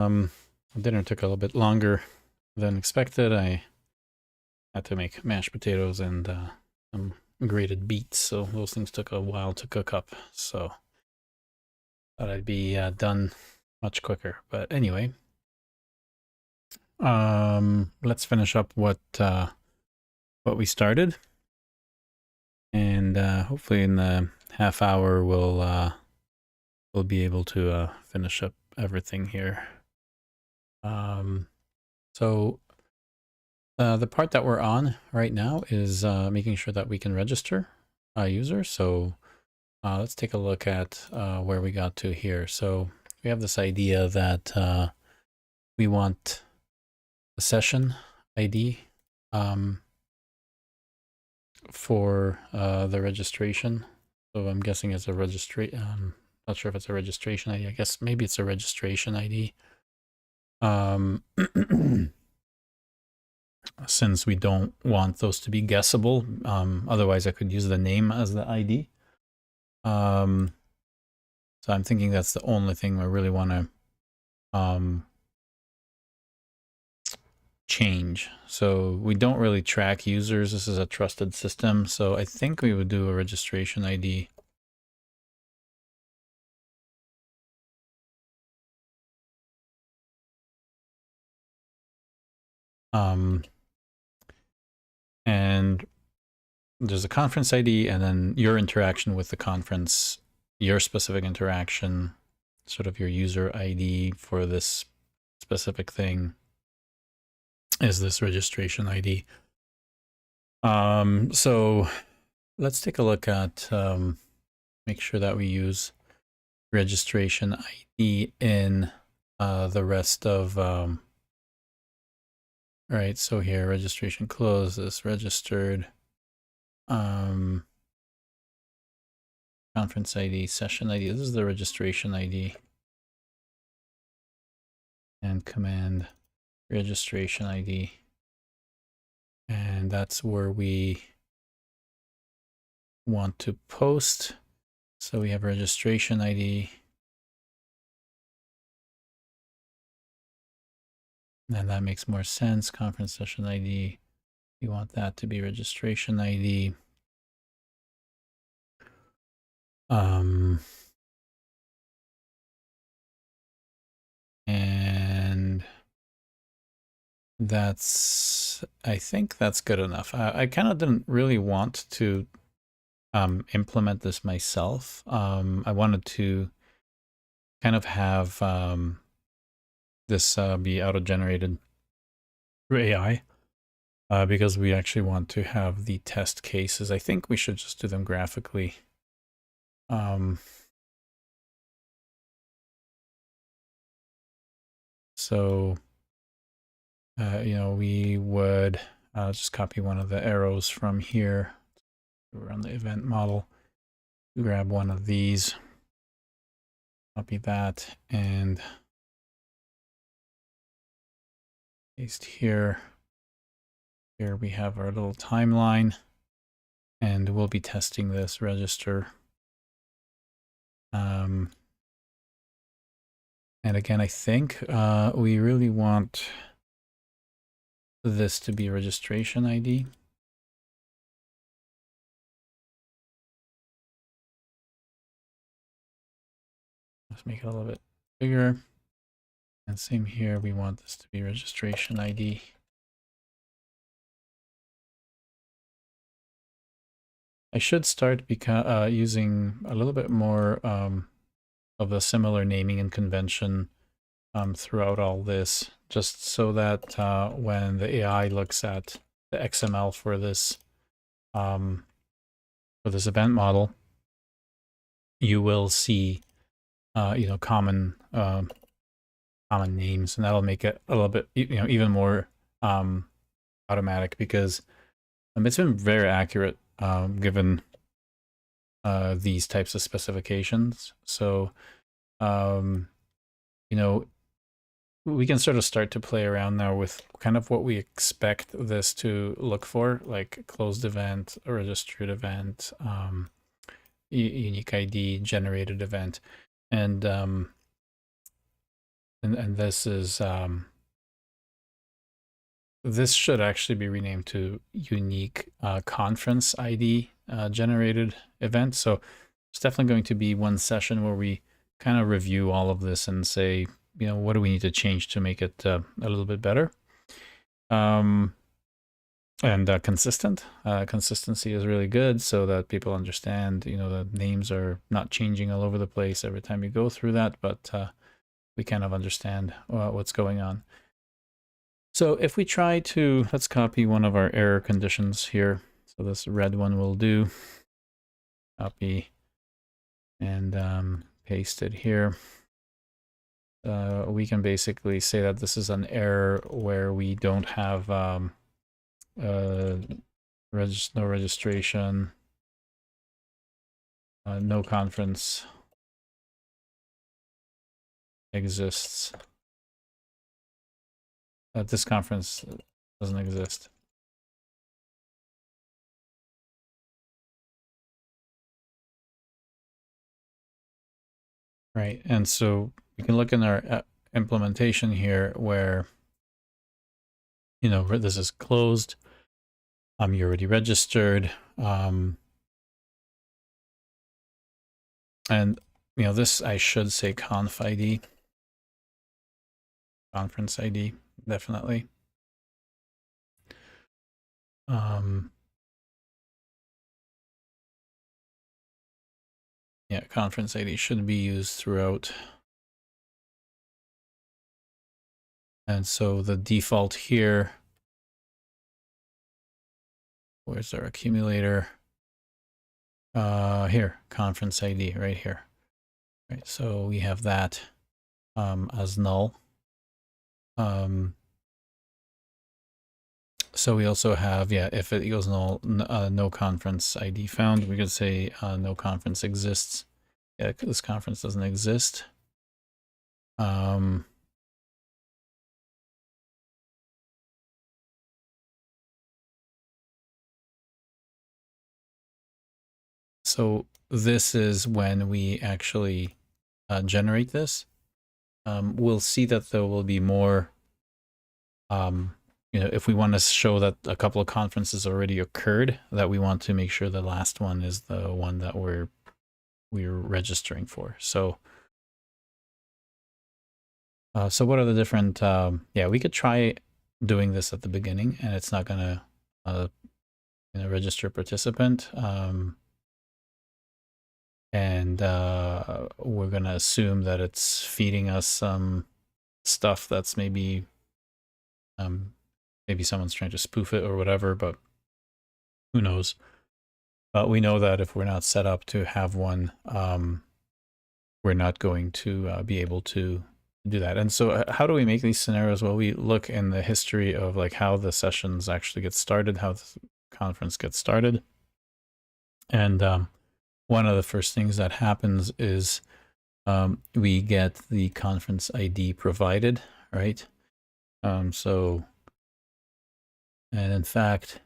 Dinner took a little bit longer than expected. I had to make mashed potatoes and some grated beets, so those things took a while to cook up. So thought I'd be done much quicker. But anyway, let's finish up what we started, and hopefully in the half hour we'll be able to finish up everything here. So the part that we're on right now is making sure that we can register a user. So let's take a look at where we got to here. So we have this idea that we want a session ID for the registration. So I'm guessing it's a registration. Not sure if it's a registration ID. I guess maybe it's a registration ID. Since we don't want those to be guessable, otherwise I could use the name as the ID. So I'm thinking that's the only thing I really want to change. So we don't really track users. This is a trusted system. So I think we would do a registration ID. And there's a conference ID, and then your interaction with the conference, your specific interaction, sort of your user ID for this specific thing is this registration ID. So let's take a look at, make sure that we use registration ID in the rest of, right, so here, registration closes, registered, conference ID, session ID, this is the registration ID, and command registration ID, and that's where we want to post. So we have registration ID, and that makes more sense. Conference session ID, we want that to be registration ID. And that's, I think that's good enough. I kind of didn't really want to implement this myself. I wanted to kind of have this be auto-generated through AI because we actually want to have the test cases. I think we should just do them graphically. So, you know, we would just copy one of the arrows from here. We're on the event model. Grab one of these, copy that, and paste here. Here we have our little timeline, and we'll be testing this register. And again, I think we really want this to be registration ID. Let's make it a little bit bigger. And same here, we want this to be registration ID. I should start using a little bit more of a similar naming and convention throughout all this, just so that when the AI looks at the XML for this event model, you will see you know, common names, and that'll make it a little bit, you know, even more automatic, because it's been very accurate given these types of specifications. So you know, we can sort of start to play around now with kind of what we expect this to look for, like closed event, a registered event, unique ID, generated event. And and this is this should actually be renamed to unique conference ID generated event. So it's definitely going to be one session where we kind of review all of this and say, you know, what do we need to change to make it a little bit better? And consistent. Consistency is really good so that people understand, you know, the names are not changing all over the place every time you go through that, but we kind of understand what's going on. So if we try to, let's copy one of our error conditions here. So this red one will do. Copy and paste it here. We can basically say that this is an error where we don't have no registration, no conference exists. This conference doesn't exist. Right, and so we can look in our implementation here where, you know, this is closed. You're already registered. And, you know, this, I should say conf ID. Conference ID, definitely. Yeah, conference ID should be used throughout. And so the default here, where's our accumulator? Here, conference ID right here. Right, so we have that as null. So we also have, yeah, if it equals null, no conference ID found, we could say no conference exists. Yeah, this conference doesn't exist. So this is when we actually generate this. We'll see that there will be more, you know, if we want to show that a couple of conferences already occurred, that we want to make sure the last one is the one that we're registering for. So, so what are the different, yeah, we could try doing this at the beginning and it's not going to, you know, register participant. And we're going to assume that it's feeding us some stuff that's maybe maybe someone's trying to spoof it or whatever, but who knows. But we know that if we're not set up to have one, we're not going to be able to do that. And so how do we make these scenarios? Well, we look in the history of like how the sessions actually get started, how the conference gets started. And one of the first things that happens is we get the conference ID provided, right? So, and in fact,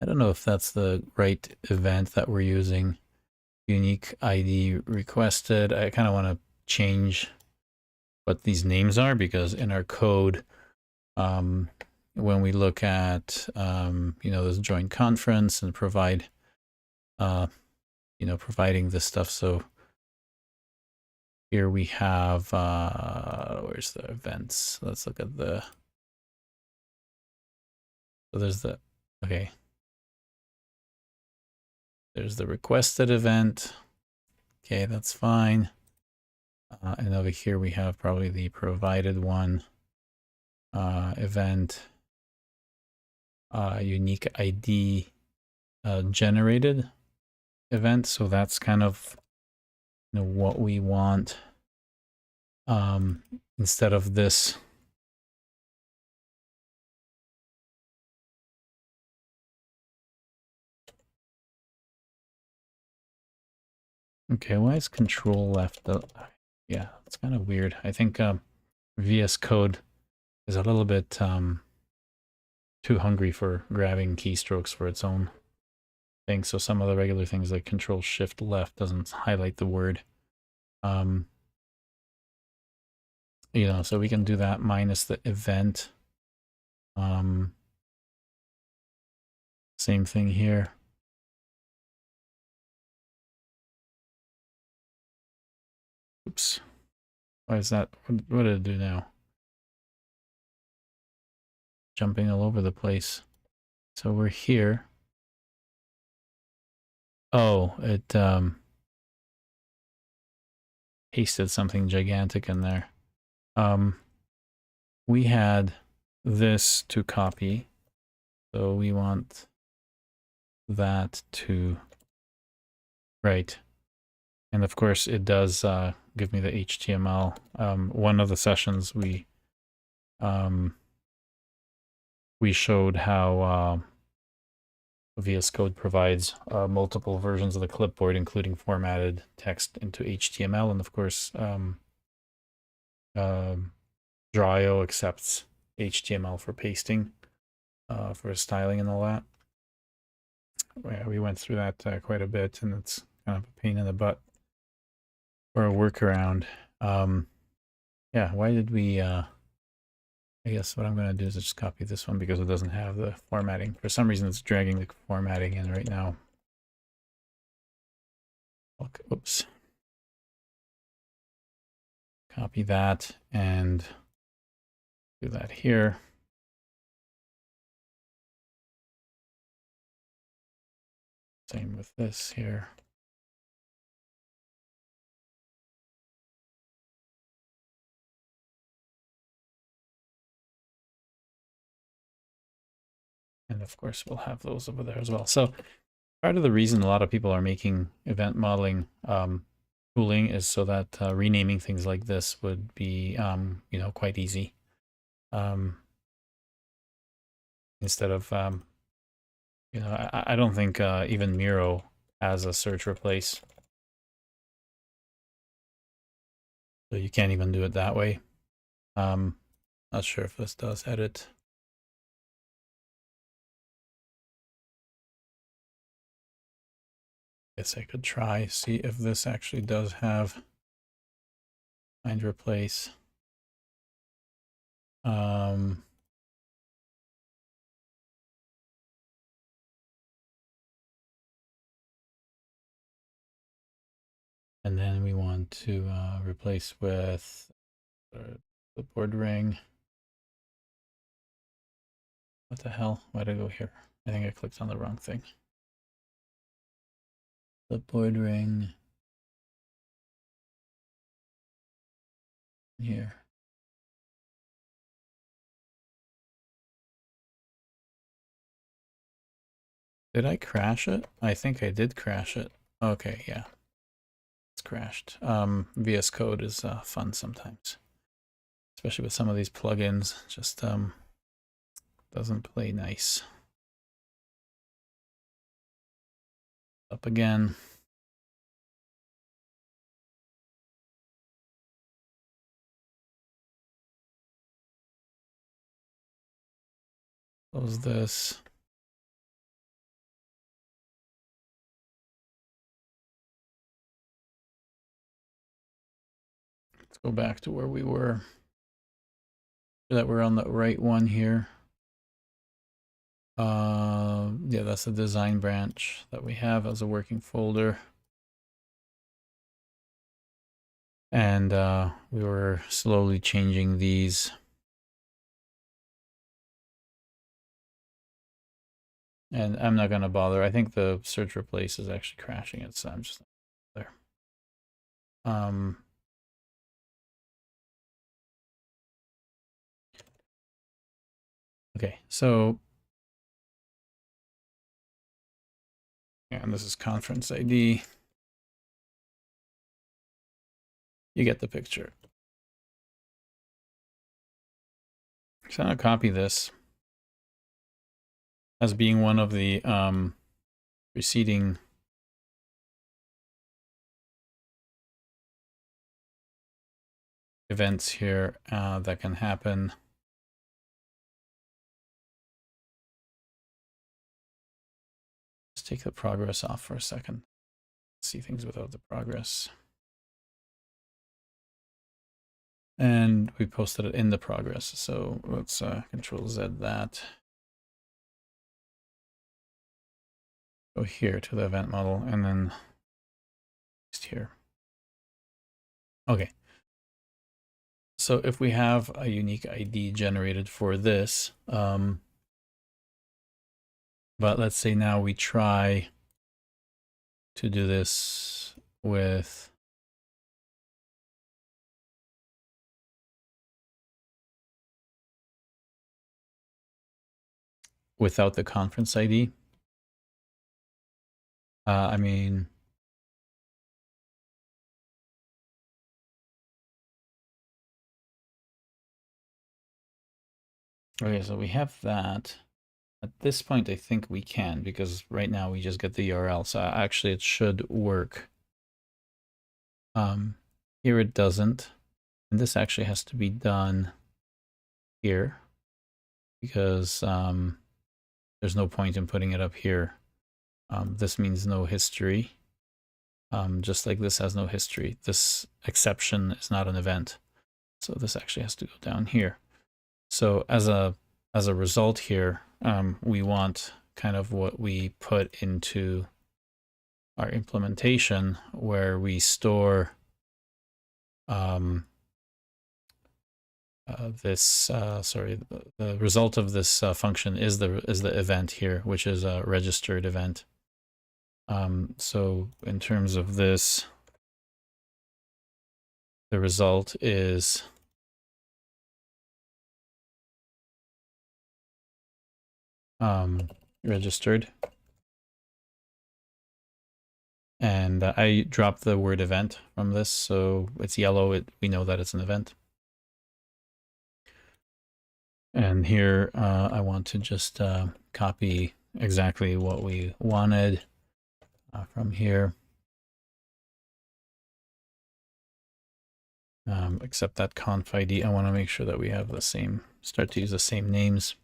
I don't know if that's the right event that we're using. Unique ID requested. I kind of want to change what these names are because in our code, when we look at, you know, this joint conference and provide, you know, providing this stuff. So here we have, where's the events? Let's look at the, so there's the, okay. There's the requested event. Okay, that's fine. And over here we have probably the provided one event, unique ID generated event. So that's kind of, you know, what we want instead of this. Okay, why is control left? Yeah, it's kind of weird. I think VS Code is a little bit too hungry for grabbing keystrokes for its own thing. So some of the regular things like control shift left doesn't highlight the word. you know, so we can do that minus the event. Same thing here. Oops. Why is that? What did it do now? Jumping all over the place. So we're here. Oh, it pasted something gigantic in there. We had this to copy, so we want that to, right. And of course it does give me the HTML. One of the sessions we showed how VS Code provides multiple versions of the clipboard, including formatted text into HTML, and of course Draw.io accepts HTML for pasting, for styling and all that. Yeah, we went through that quite a bit, and it's kind of a pain in the butt or a workaround. Yeah, why did we I guess what I'm going to do is just copy this one because it doesn't have the formatting. For some reason it's dragging the formatting in right now. Okay, oops. Copy that and do that here. Same with this here. And of course we'll have those over there as well. So part of the reason a lot of people are making event modeling tooling is so that renaming things like this would be, you know, quite easy. Instead of, you know, I don't think even Miro has a search replace. So you can't even do it that way. Not sure if this does edit. Guess I could try, see if this actually does have find replace. And then we want to replace with the board ring. What the hell? Why'd I go here? I think I clicked on the wrong thing. The board ring here. Did I crash it? I think I did crash it. Okay, yeah. It's crashed. VS Code is fun sometimes. Especially with some of these plugins. Just doesn't play nice. Up again. Close this. Let's go back to where we were. Sure that we're on the right one here. Yeah, that's the design branch that we have as a working folder. And we were slowly changing these. And I'm not going to bother. I think the search replace is actually crashing it, so I'm just there. Okay, so and this is conference ID. You get the picture. So I'm going to copy this as being one of the preceding events here that can happen. Let's take the progress off for a second. See things without the progress. And we posted it in the progress. So let's Control Z that. Go here to the event model and then just here. Okay. So if we have a unique ID generated for this, but let's say now we try to do this without the conference ID. I mean, okay, so we have that. At this point, I think we can, because right now we just get the URL. So actually it should work. Here it doesn't. And this actually has to be done here because there's no point in putting it up here. This means no history. Just like this has no history. This exception is not an event. So this actually has to go down here. So as a result here, we want kind of what we put into our implementation where we store the result of this function is the event here, which is a registered event. So in terms of this, the result is registered. And I dropped the word event from this, so it's yellow. We know that it's an event. And here I want to just copy exactly what we wanted from here. Except that conf ID, I want to make sure that we have the same, start to use the same names.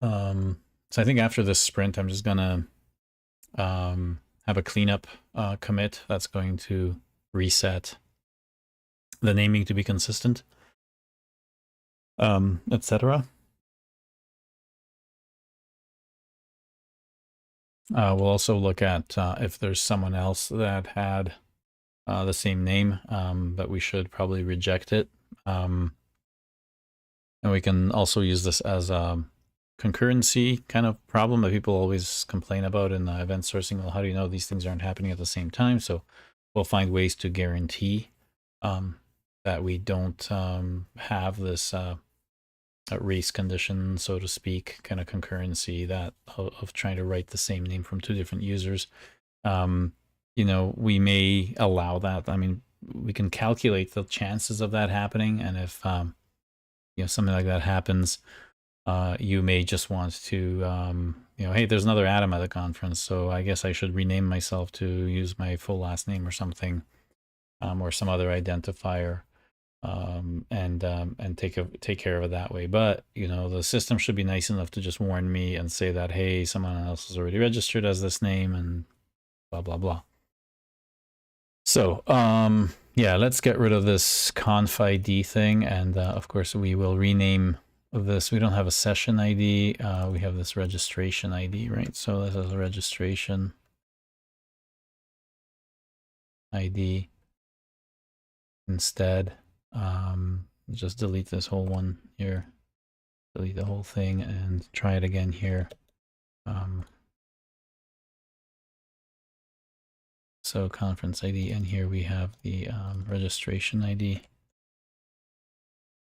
So I think after this sprint, I'm just gonna have a cleanup commit that's going to reset the naming to be consistent, etc. We'll also look at if there's someone else that had the same name, but we should probably reject it. And we can also use this as a concurrency kind of problem that people always complain about in event sourcing. Well, how do you know these things aren't happening at the same time? So we'll find ways to guarantee that we don't have this race condition, so to speak, kind of concurrency that of trying to write the same name from two different users. You know, we may allow that. I mean, we can calculate the chances of that happening, and if you know, something like that happens, you may just want to, you know, hey, there's another Adam at the conference, so I guess I should rename myself to use my full last name or something, or some other identifier, and take care of it that way. But you know, the system should be nice enough to just warn me and say that, hey, someone else is already registered as this name, and blah blah blah. So yeah, let's get rid of this conf ID thing, and of course we will rename this. We don't have a session ID, we have this registration ID, right? So this is a registration ID instead. Just delete this whole one here, delete the whole thing, and try it again here. So conference ID, and here we have the registration ID.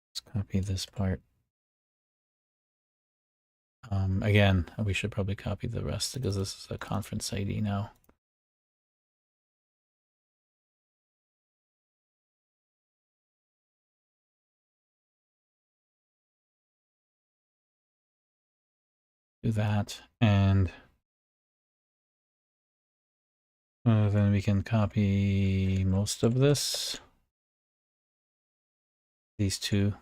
Let's copy this part. Again, we should probably copy the rest because this is a conference ID now. Do that, and then we can copy most of this. These two.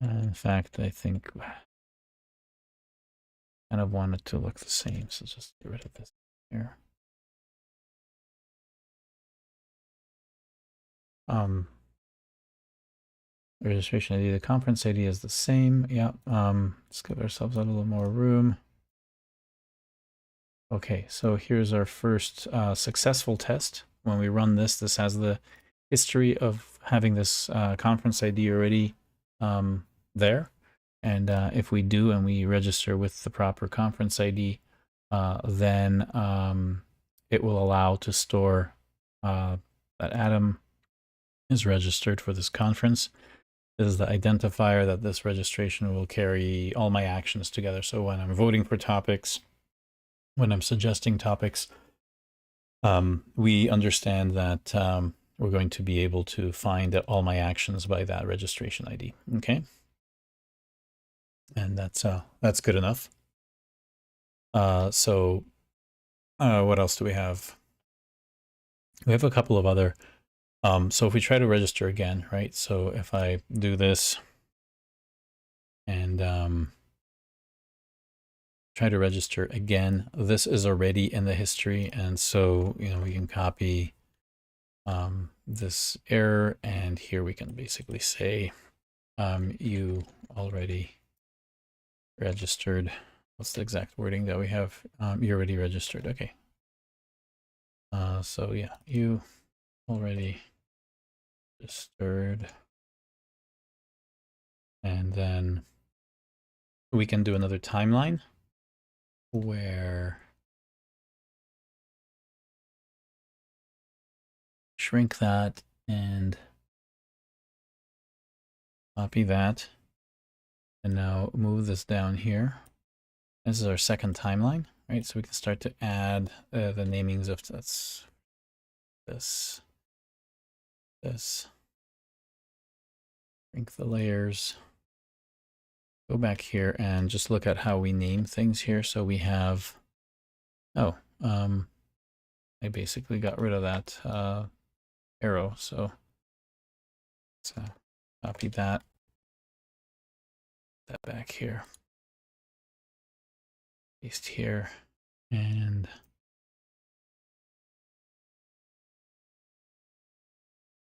In fact, I think kind of want it to look the same, so just get rid of this here. Registration ID, the conference ID is the same. Yeah. Let's give ourselves a little more room. Okay, so here's our first successful test. When we run this, this has the history of having this conference ID already there. And if we do and we register with the proper conference ID, then it will allow to store that Adam is registered for this conference. This is the identifier that this registration will carry all my actions together. So when I'm voting for topics, when I'm suggesting topics, we understand that we're going to be able to find all my actions by that registration ID. Okay. And that's good enough. So what else do we have? We have a couple of other, so if we try to register again, right? So if I do this and try to register again, this is already in the history. And so, you know, we can copy this error, and here we can basically say, you already registered. What's the exact wording that we have? You already registered. Okay. So yeah, you already registered. And then we can do another timeline where shrink that and copy that. And now move this down here. This is our second timeline, right? So we can start to add the namings of this, shrink the layers, go back here and just look at how we name things here. So we have, I basically got rid of that arrow. So let's copy that back here, paste here, and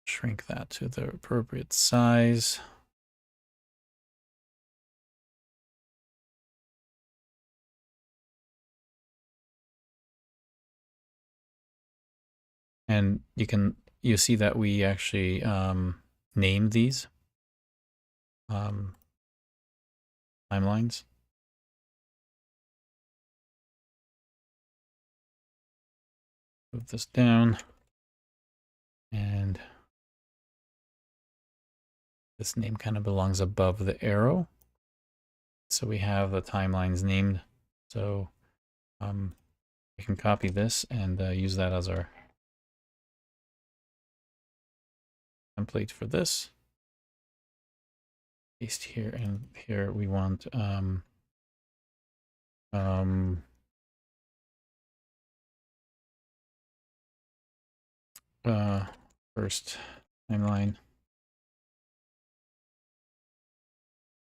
shrink that to the appropriate size. And you see that we actually named these timelines. Move this down, and this name kind of belongs above the arrow. So we have the timelines named. So we can copy this and use that as our template for this. Paste here, and here we want first timeline.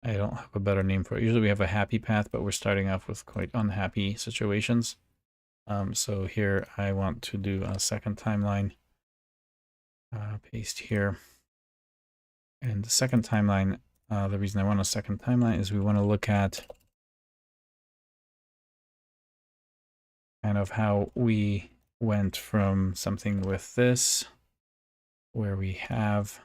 I don't have a better name for it. Usually we have a happy path, but we're starting off with quite unhappy situations. So here I want to do a second timeline. Paste here. And the second timeline, the reason I want a second timeline is we want to look at kind of how we went from something with this, where we have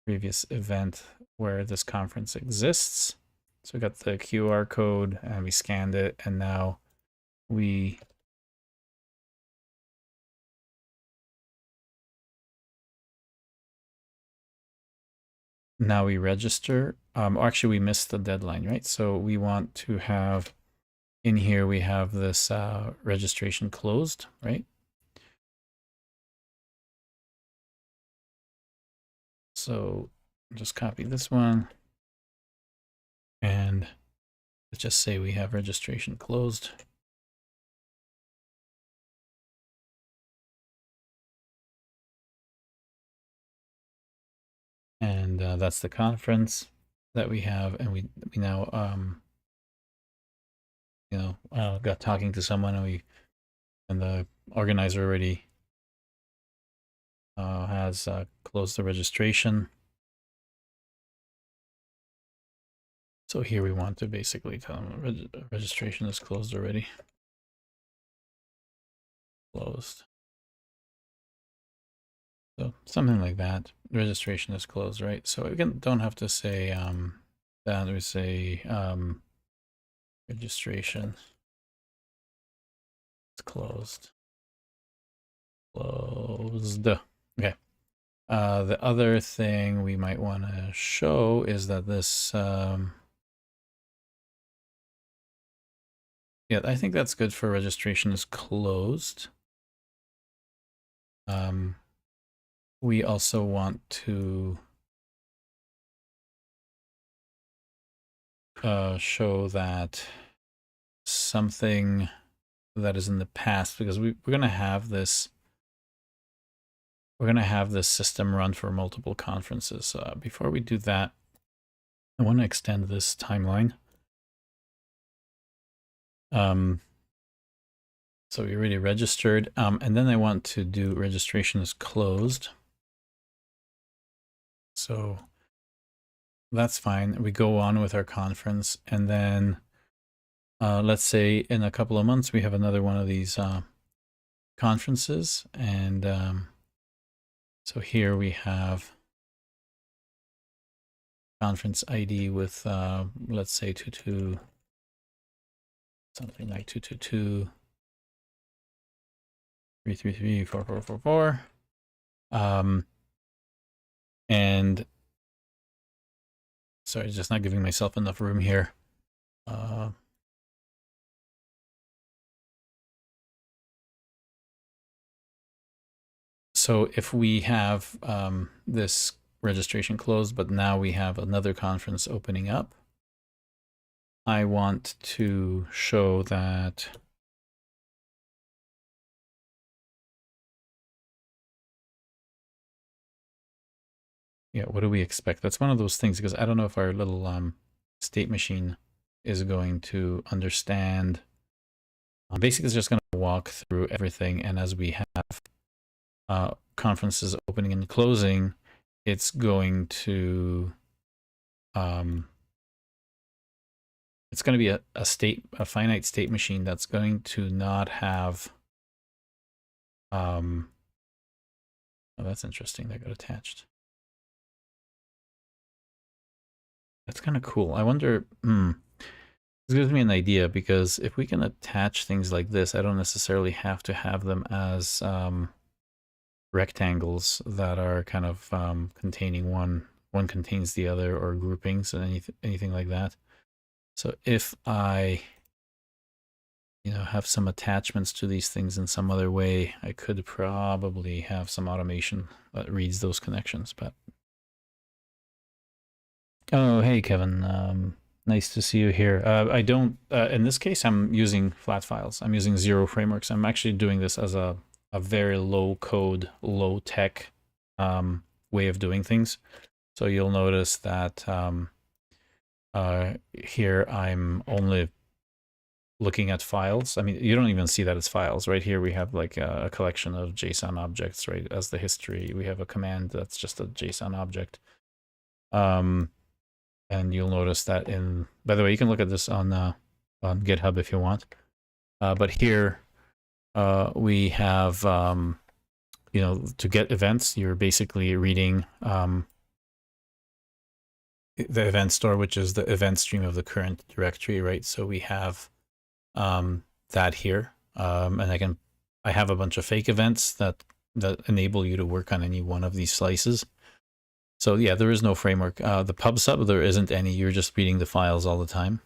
previous event where this conference exists. So we got the QR code and we scanned it, and now we register. Actually, we missed the deadline, right? So we want to have in here, we have this registration closed, right? So just copy this one, and let's just say we have registration closed. And that's the conference that we have, and we now got talking to someone and the organizer already has closed the registration. So here we want to basically tell them registration is closed already. Closed. So something like that. Registration is closed, right? So again, don't have to say that. We say registration is closed. Closed. Okay. The other thing we might want to show is that this yeah, I think that's good for registration is closed. We also want to show that something that is in the past, because we're going to have this system run for multiple conferences. Before we do that, I want to extend this timeline. So we already registered, and then I want to do registration is closed. So that's fine. We go on with our conference, and then let's say in a couple of months we have another one of these conferences, and so here we have conference ID with let's say 22, something like 222 333 4444. And sorry, just not giving myself enough room here. So if we have this registration closed, but now we have another conference opening up, I want to show that yeah, what do we expect? That's one of those things, because I don't know if our little state machine is going to understand. Basically, it's just going to walk through everything, and as we have conferences opening and closing, it's going to be a finite state machine that's going to not have oh, that's interesting, that got attached. That's kind of cool. I wonder, this gives me an idea, because if we can attach things like this, I don't necessarily have to have them as rectangles that are kind of containing one contains the other, or groupings and anything like that. So if I have some attachments to these things in some other way, I could probably have some automation that reads those connections. But oh, hey Kevin, nice to see you here. I don't in this case I'm using flat files. I'm using Zero frameworks. I'm actually doing this as a very low code, low tech way of doing things. So you'll notice that here I'm only looking at files. I mean, you don't even see that it's files. Right here we have like a collection of JSON objects, right? As the history, we have a command that's just a JSON object. And you'll notice that by the way, you can look at this on GitHub if you want. But here we have, to get events, you're basically reading the event store, which is the event stream of the current directory, right? So we have that here, and I have a bunch of fake events that enable you to work on any one of these slices. So yeah, there is no framework. The pub sub, there isn't any. You're just reading the files all the time.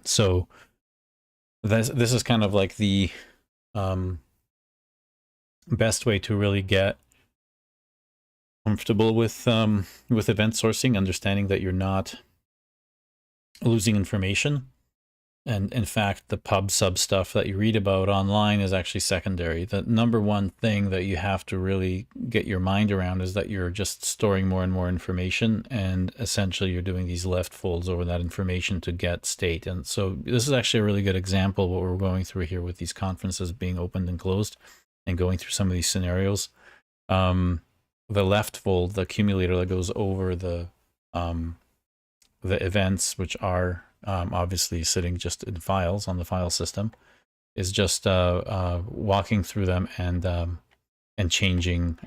So this is kind of like the best way to really get comfortable with event sourcing, understanding that you're not losing information. And in fact, the pub sub stuff that you read about online is actually secondary. The number one thing that you have to really get your mind around is that you're just storing more and more information, and essentially you're doing these left folds over that information to get state. And so this is actually a really good example of what we're going through here with these conferences being opened and closed and going through some of these scenarios. The left fold, the accumulator that goes over the events, which are obviously sitting just in files on the file system, is just walking through them and changing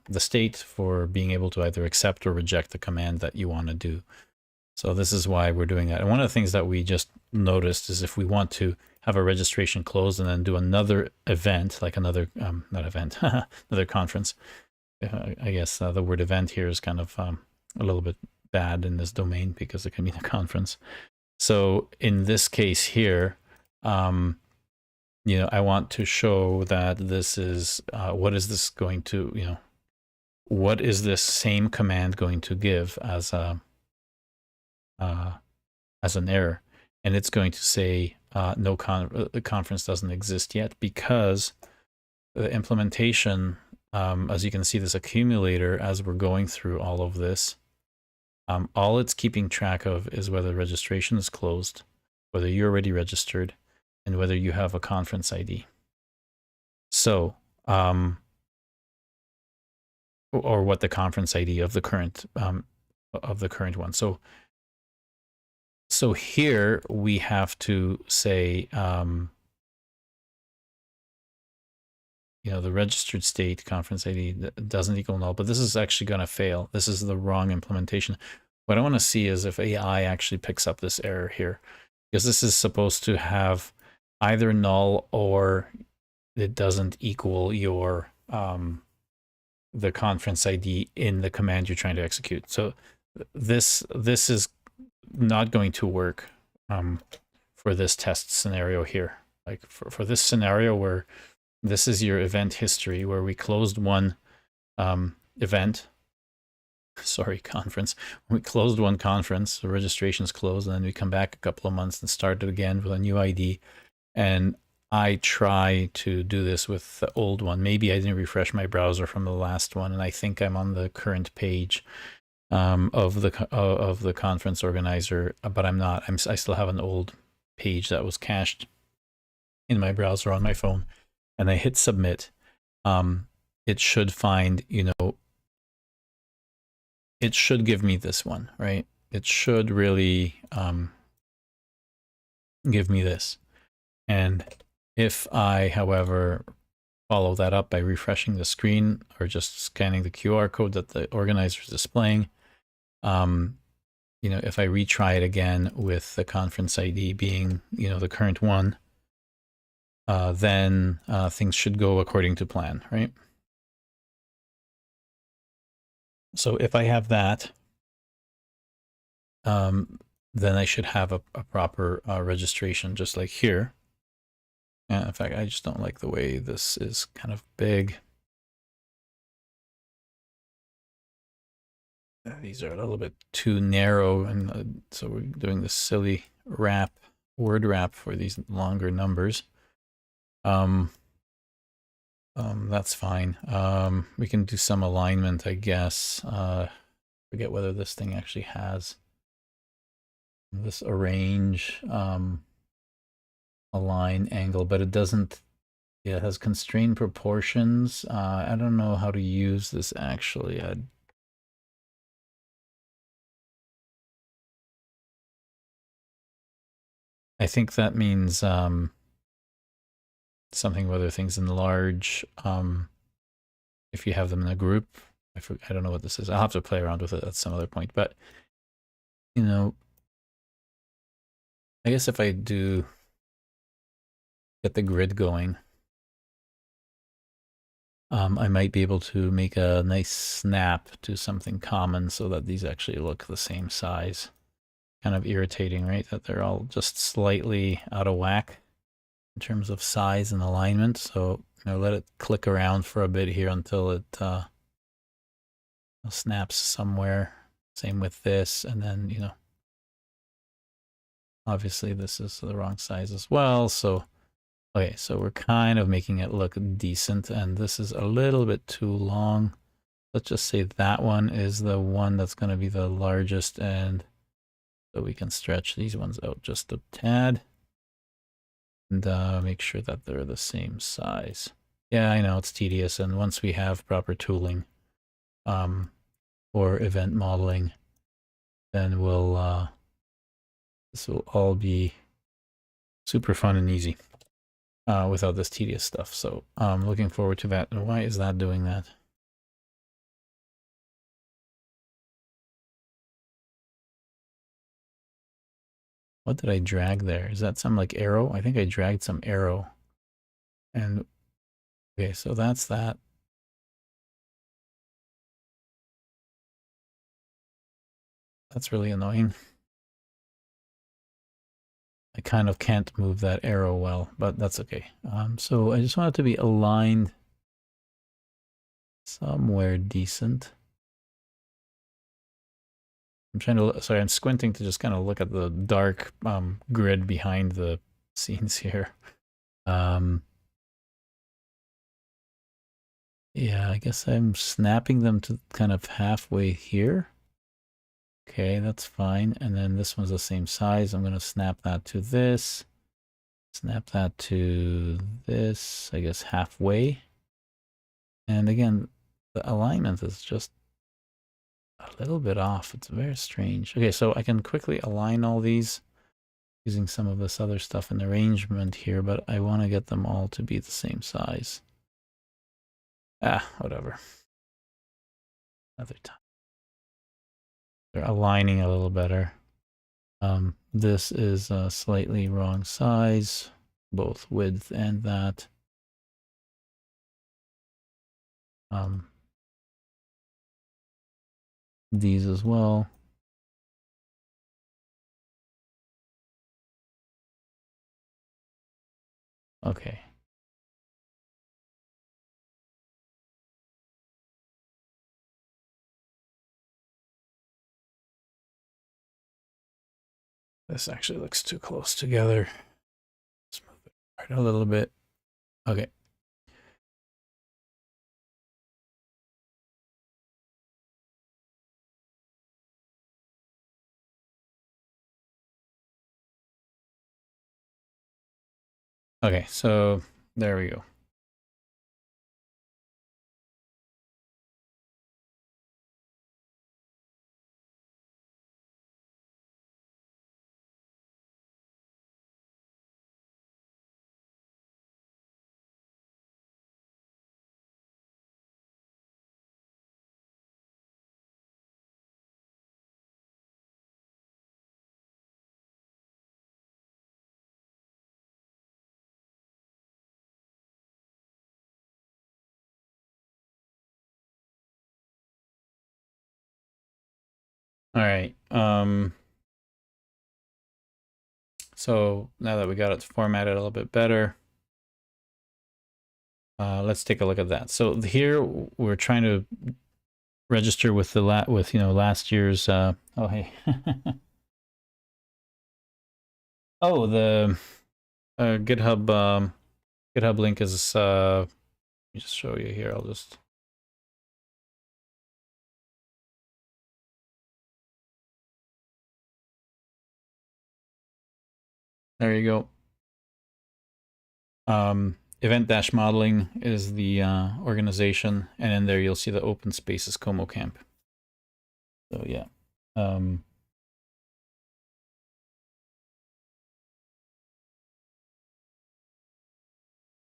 the state for being able to either accept or reject the command that you want to do. So this is why we're doing that. And one of the things that we just noticed is if we want to have a registration closed and then do another event, like another, not event, another conference. I guess the word event here is kind of a little bit bad in this domain because it can mean a conference. So in this case here, you know, I want to show that this is, what is this going to, you know, what is this same command going to give as an error? And it's going to say, no, the conference doesn't exist yet, because the implementation, as you can see, this accumulator, as we're going through all of this, all it's keeping track of is whether registration is closed, whether you're already registered, and whether you have a conference ID. So, or what the conference ID of the current one. So here we have to say, you know, the registered state conference ID doesn't equal null, but this is actually going to fail. This is the wrong implementation. What I want to see is if AI actually picks up this error here, because this is supposed to have either null or it doesn't equal your the conference ID in the command you're trying to execute. So this is not going to work for this test scenario here. Like for this scenario where this is your event history, where we closed one conference. We closed one conference, the registration's closed, and then we come back a couple of months and start it again with a new ID. And I try to do this with the old one. Maybe I didn't refresh my browser from the last one, and I think I'm on the current page of the conference organizer, but I'm not. I still have an old page that was cached in my browser on my phone, and I hit submit. It should find, you know, it should give me this one, right? It should really give me this. And if I, however, follow that up by refreshing the screen or just scanning the QR code that the organizer is displaying, you know, if I retry it again with the conference ID being, you know, the current one, then things should go according to plan, right? So if I have that, then I should have a proper registration, just like here. And in fact, I just don't like the way this is kind of big. These are a little bit too narrow, and so we're doing this silly word wrap for these longer numbers. That's fine. We can do some alignment, I guess. Forget whether this thing actually has this arrange, align angle, but it doesn't. Yeah, it has constrained proportions. I don't know how to use this actually. I think that means something whether things enlarge if you have them in a group. I don't know what this is. I'll have to play around with it at some other point. But, you know, I guess if I do get the grid going, I might be able to make a nice snap to something common so that these actually look the same size. Kind of irritating, right? That they're all just slightly out of whack in terms of size and alignment. So, you know, let it click around for a bit here until it snaps somewhere. Same with this, and then, you know, Obviously, this is the wrong size as well. So, okay, so we're kind of making it look decent, and this is a little bit too long. Let's just say that one is the one that's going to be the largest, and so we can stretch these ones out just a tad and make sure that they're the same size. Yeah, I know it's tedious, and once we have proper tooling for event modeling, then we'll this will all be super fun and easy without this tedious stuff. So I'm looking forward to that. And why is that doing that? What did I drag there? Is that some like arrow? I think I dragged some arrow. And okay, so that's that. That's really annoying. I kind of can't move that arrow well, but that's okay. So I just want it to be aligned somewhere decent. I'm trying to, sorry, I'm squinting to just kind of look at the dark grid behind the scenes here. Yeah, I guess I'm snapping them to kind of halfway here. Okay, that's fine. And then this one's the same size. I'm going to snap that to this. Snap that to this, I guess halfway. And again, the alignment is just a little bit off. It's very strange. Okay, so I can quickly align all these using some of this other stuff in arrangement here, but I want to get them all to be the same size. Whatever. Another time. They're aligning a little better. This is a slightly wrong size, both width and that. These as well. Okay. This actually looks too close together. Let's move it apart a little bit. Okay. Okay, so there we go. All right. So now that we got it formatted a little bit better, let's take a look at that. So here we're trying to register with the last year's. Oh hey. Oh, the GitHub GitHub link is. Let me just show you here. I'll just. There you go. Event-modeling is the organization, and in there you'll see the Open Spaces Como Camp. So yeah.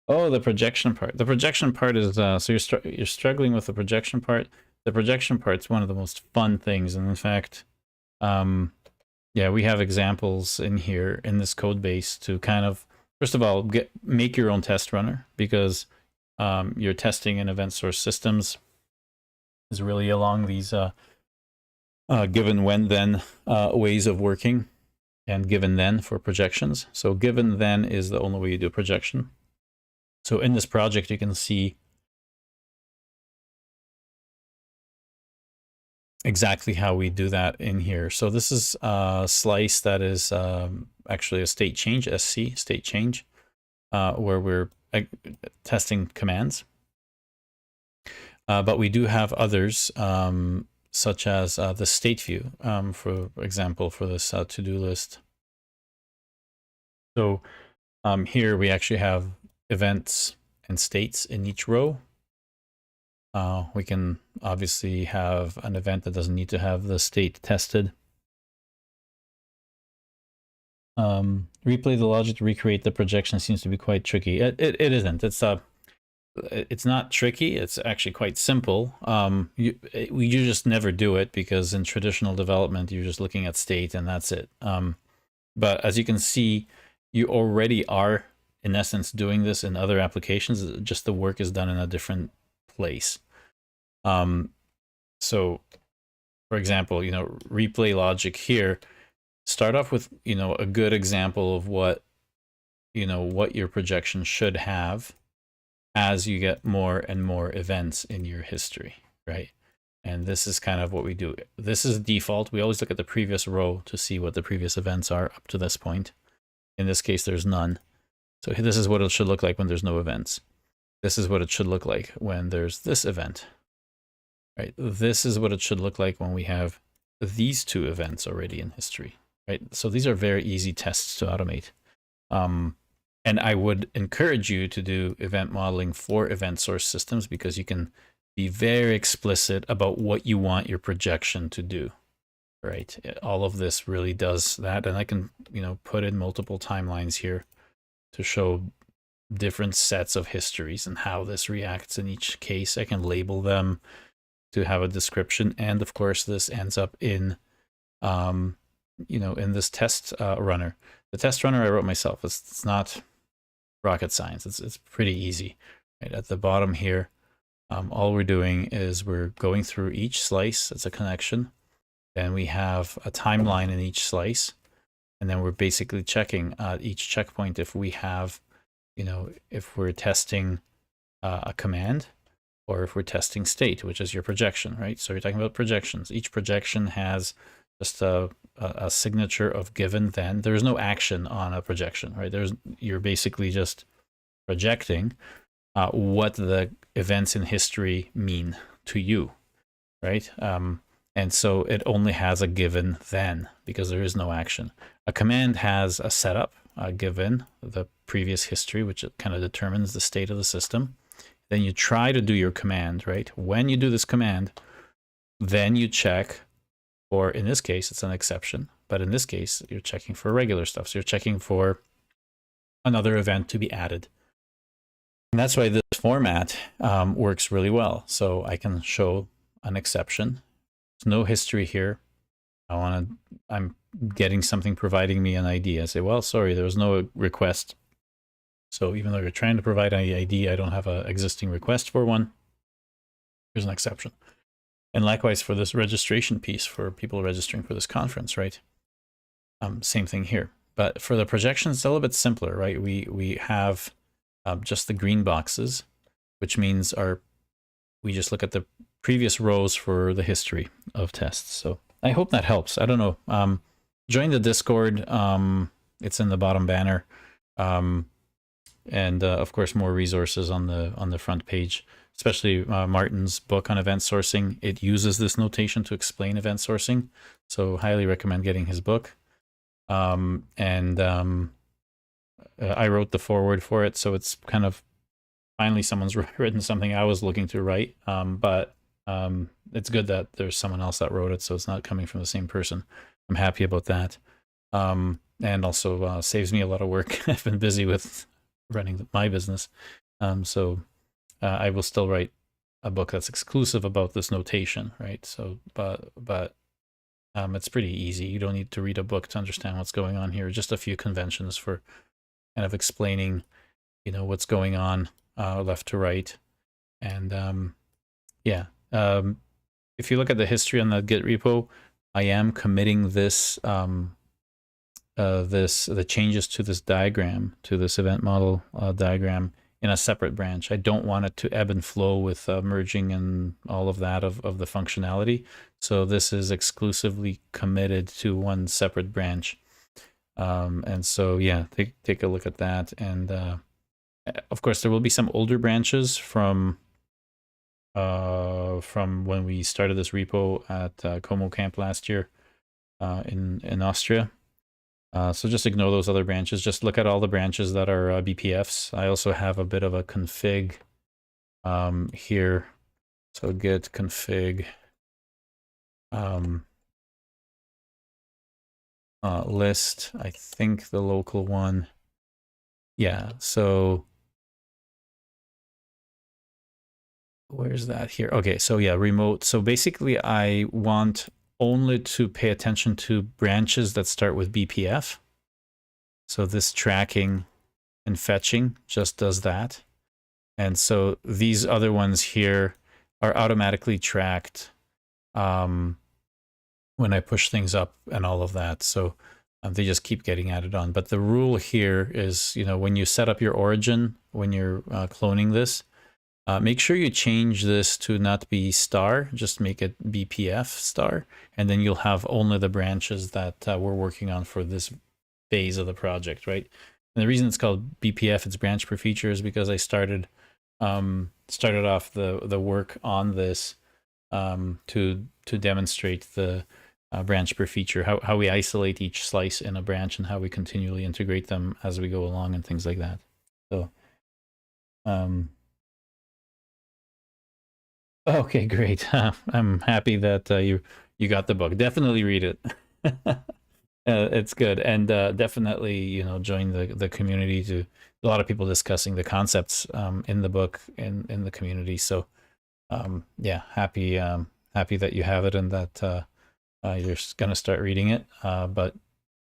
Oh, the projection part. The projection part is so you're struggling with the projection part. The projection part's one of the most fun things, and in fact, yeah, we have examples in here in this code base to kind of, first of all, make your own test runner, because your testing in event source systems is really along these given when then ways of working, and given then for projections. So given then is the only way you do projection. So in this project, you can see exactly how we do that in here. So this is a slice that is actually a state change, SC, state change, where we're testing commands. But we do have others, such as the state view, for example, for this to-do list. So here we actually have events and states in each row. We can obviously have an event that doesn't need to have the state tested. Replay the logic to recreate the projection seems to be quite tricky. It isn't. It's not tricky. It's actually quite simple. You just never do it because in traditional development, you're just looking at state and that's it. But as you can see, you already are, in essence, doing this in other applications. Just the work is done in a different place. So, for example, replay logic here. Start off with, a good example of what your projection should have as you get more and more events in your history, right? And this is kind of what we do. This is default. We always look at the previous row to see what the previous events are up to this point. In this case, there's none. So this is what it should look like when there's no events. This is what it should look like when there's this event, right? This is what it should look like when we have these two events already in history, right? So these are very easy tests to automate. And I would encourage you to do event modeling for event source systems because you can be very explicit about what you want your projection to do, right? All of this really does that. And I can, put in multiple timelines here to show different sets of histories and how this reacts in each case. I can label them to have a description. And of course, this ends up in, in this test runner. The test runner I wrote myself. It's not rocket science. It's pretty easy. Right at the bottom here, all we're doing is we're going through each slice. It's a connection. Then we have a timeline in each slice, and then we're basically checking at each checkpoint if we have, if we're testing a command or if we're testing state, which is your projection, right? So you're talking about projections. Each projection has just a signature of given then. There's no action on a projection, right? You're basically just projecting what the events in history mean to you, right? And so it only has a given then because there is no action. A command has a setup given the previous history, which it kind of determines the state of the system. Then you try to do your command, right? When you do this command, then you check, or in this case, it's an exception. But in this case, you're checking for regular stuff. So you're checking for another event to be added. And that's why this format works really well. So I can show an exception. There's no history here. I'm getting something providing me an ID. I say, well, sorry, there was no request. So even though you're trying to provide an ID, I don't have an existing request for one. Here's an exception. And likewise for this registration piece for people registering for this conference, right? Same thing here. But for the projections, it's a little bit simpler, right? We have just the green boxes, which means we just look at the previous rows for the history of tests. So I hope that helps. I don't know. Join the Discord. It's in the bottom banner. And of course, more resources on the front page, especially Martin's book on event sourcing. It uses this notation to explain event sourcing. So highly recommend getting his book. I wrote the foreword for it. So it's kind of finally someone's written something I was looking to write. But it's good that there's someone else that wrote it. So it's not coming from the same person. I'm happy about that. And also saves me a lot of work. I've been busy with running my business. So I will still write a book that's exclusive about this notation, right? So, but it's pretty easy. You don't need to read a book to understand what's going on here. Just a few conventions for kind of explaining, what's going on left to right. And yeah, if you look at the history on the Git repo, I am committing this the changes to this diagram, to this event model diagram in a separate branch. I don't want it to ebb and flow with merging and all of that of the functionality. So this is exclusively committed to one separate branch. And so, yeah, take a look at that. And of course, there will be some older branches from when we started this repo at Como Camp last year in Austria. So just ignore those other branches. Just look at all the branches that are BPFs. I also have a bit of a config here. So git config list. I think the local one. Yeah, so where's that here? Okay, so yeah, remote. So basically I want only to pay attention to branches that start with BPF. So this tracking and fetching just does that. And so these other ones here are automatically tracked when I push things up and all of that. So they just keep getting added on. But the rule here is, you know, when you set up your origin, when you're cloning this, make sure you change this to not be star, just make it BPF star, and then you'll have only the branches that we're working on for this phase of the project, right? And the reason it's called BPF, it's branch per feature, is because I started off the work on this to demonstrate the branch per feature, how we isolate each slice in a branch and how we continually integrate them as we go along and things like that. So okay, great. I'm happy that you got the book. Definitely read it. It's good, and definitely, you know, join the community. To a lot of people discussing the concepts in the book in the community. So yeah, happy that you have it and that you're gonna start reading it. But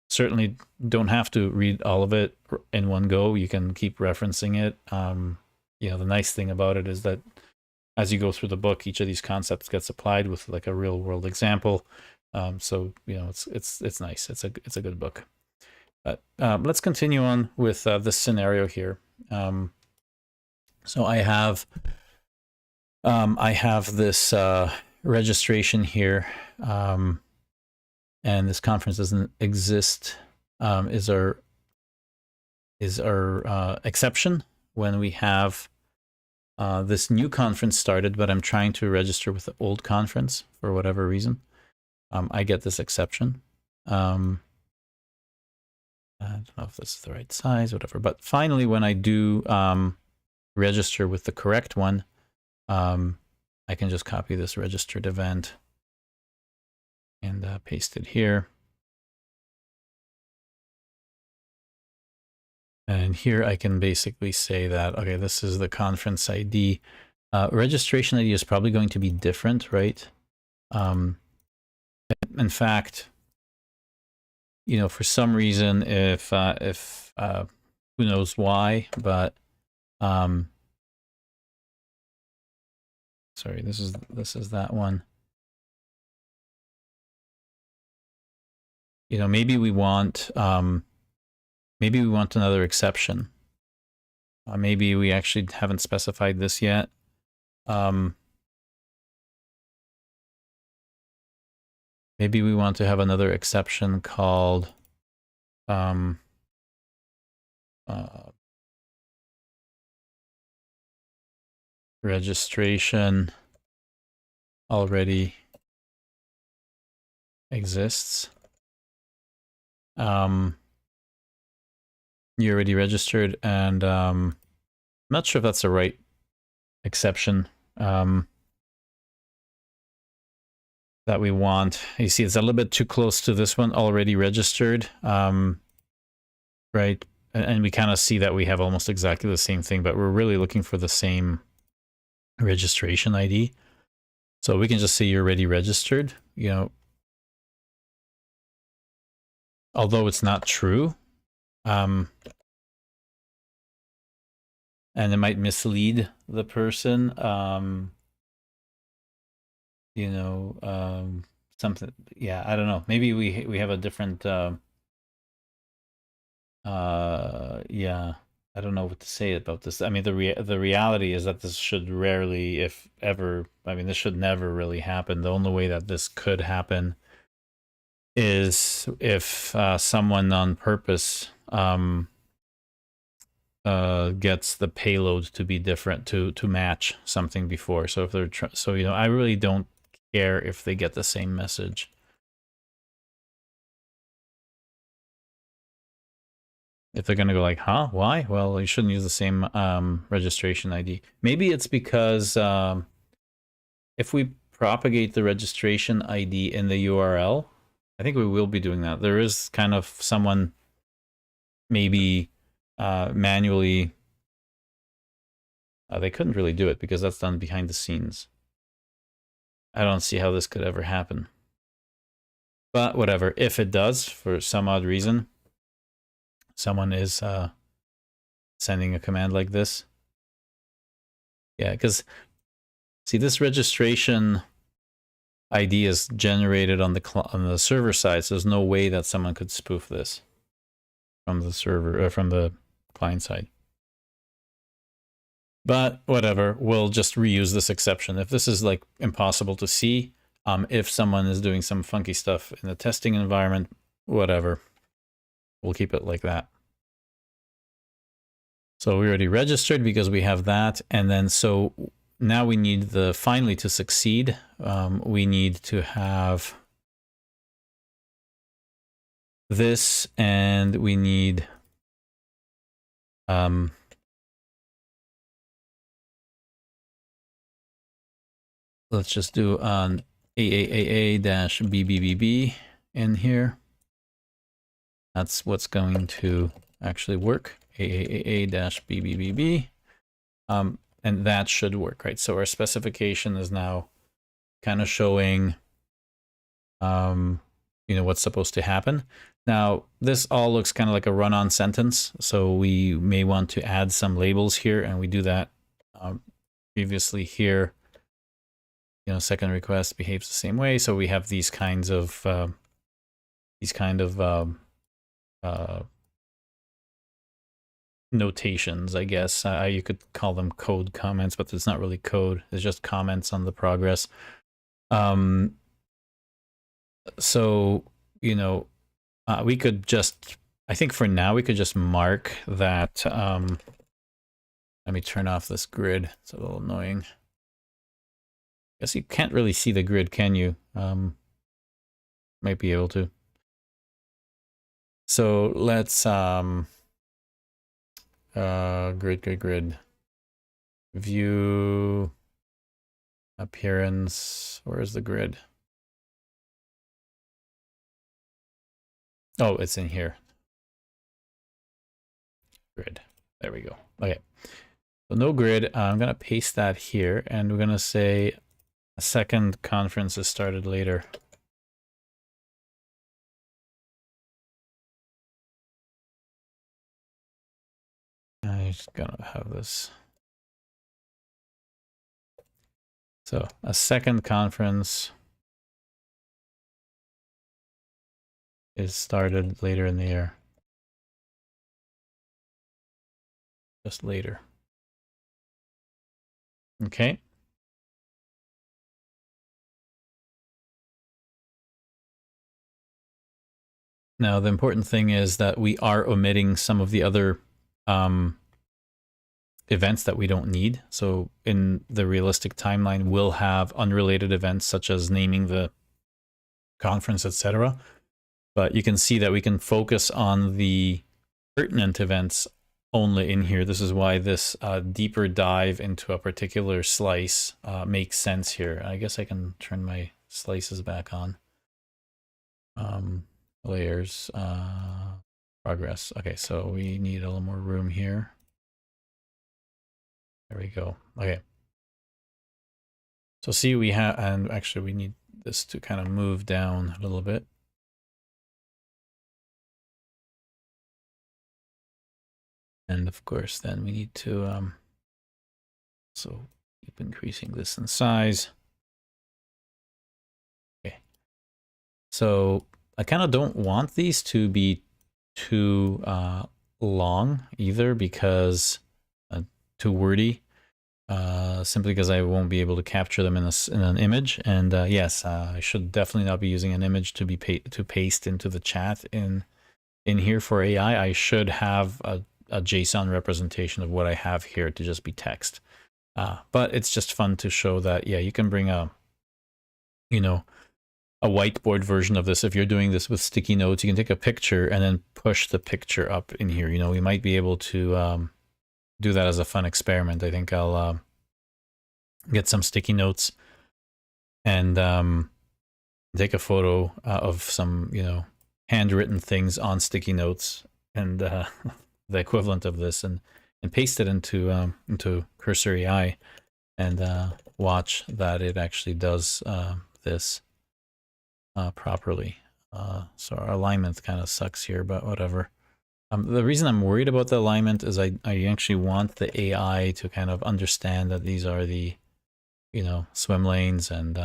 certainly don't have to read all of it in one go. You can keep referencing it. You know, the nice thing about it is that as you go through the book, each of these concepts gets applied with like a real world example. So, you know, it's nice. It's a good book. But let's continue on with this scenario here. So I have this registration here, and this conference doesn't exist. Is our exception when we have this new conference started, but I'm trying to register with the old conference for whatever reason. I get this exception. I don't know if this is the right size, whatever. But finally, when I do register with the correct one, I can just copy this registered event and paste it here. And here I can basically say that, okay, this is the conference ID. Registration ID is probably going to be different, right? In fact, you know, for some reason, if who knows why, but sorry, this is that one. You know, maybe we want another exception. Maybe we actually haven't specified this yet. Maybe we want to have another exception called registration already exists. You already registered, and I'm not sure if that's the right exception that we want. You see, it's a little bit too close to this one, already registered, right? And we kind of see that we have almost exactly the same thing, but we're really looking for the same registration ID. So we can just say you're already registered, you know, although it's not true. And it might mislead the person, you know, something. Yeah, I don't know. Maybe we have a different. Yeah, I I don't know what to say about this. I mean, the reality is that this should rarely, if ever, I mean, this should never really happen. The only way that this could happen is if someone on purpose gets the payload to be different, to match something before. So if they're so, you know, I really don't care if they get the same message. If they're gonna go like, huh, why? Well, you shouldn't use the same registration ID. Maybe it's because if we propagate the registration ID in the URL, I think we will be doing that. There is kind of someone maybe manually. They couldn't really do it because that's done behind the scenes. I don't see how this could ever happen. But whatever, if it does, for some odd reason, someone is sending a command like this. Yeah, because see, this registration ID is generated on the server side, so there's no way that someone could spoof this from the server, from the client side. But whatever, we'll just reuse this exception. If this is like impossible to see, if someone is doing some funky stuff in the testing environment, whatever, we'll keep it like that. So we already registered because we have that. And then so now we need the finally to succeed. We need to have this, and we need let's just do an AAAA-BBBB in here. That's what's going to actually work. AAAA-BBBB. And that should work, right? So our specification is now kind of showing, you know, what's supposed to happen. Now, this all looks kind of like a run-on sentence, so we may want to add some labels here, and we do that previously here. You know, second request behaves the same way, so we have these kinds of notations, I guess. You could call them code comments, but it's not really code. It's just comments on the progress. So, you know, we could just, I think for now, we could just mark that. Let me turn off this grid. It's a little annoying. I guess you can't really see the grid, can you? Might be able to. So let's grid view appearance. Where is the grid? Oh, it's in here. Grid. There we go. Okay. So no grid. I'm gonna paste that here, and we're gonna say a second conference is started later. I'm just gonna have this. So a second conference is started later in the year. Just later. Okay. Now, the important thing is that we are omitting some of the other events that we don't need. So in the realistic timeline, we'll have unrelated events such as naming the conference, etc. But you can see that we can focus on the pertinent events only in here. This is why this deeper dive into a particular slice makes sense here. I guess I can turn my slices back on. Layers, progress. Okay, so we need a little more room here. There we go. Okay. So see, we have, and actually we need this to kind of move down a little bit. And of course, then we need to so keep increasing this in size. Okay. So I kind of don't want these to be too long either because too wordy. Simply because I won't be able to capture them in an image. And yes, I should definitely not be using an image to paste into the chat in here for AI. I should have a JSON representation of what I have here to just be text. But it's just fun to show that, yeah, you can bring a whiteboard version of this. If you're doing this with sticky notes, you can take a picture and then push the picture up in here. We might be able to do that as a fun experiment. I think I'll get some sticky notes and take a photo of some, handwritten things on sticky notes and the equivalent of this, and paste it into Cursor AI and watch that it actually does this properly. So our alignment kind of sucks here, but whatever. The reason I'm worried about the alignment is I actually want the AI to kind of understand that these are the, swim lanes, and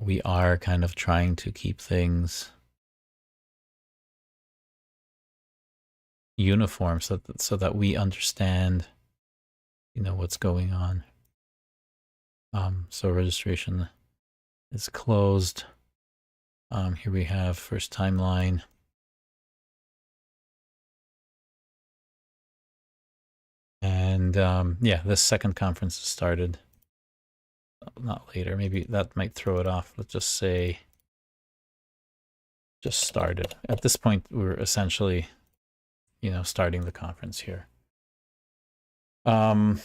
we are kind of trying to keep things uniform so that we understand, what's going on. So registration is closed. Here we have first timeline. And yeah, this second conference has started. Not later, maybe that might throw it off. Let's just say just started. At this point, we're essentially, starting the conference here. In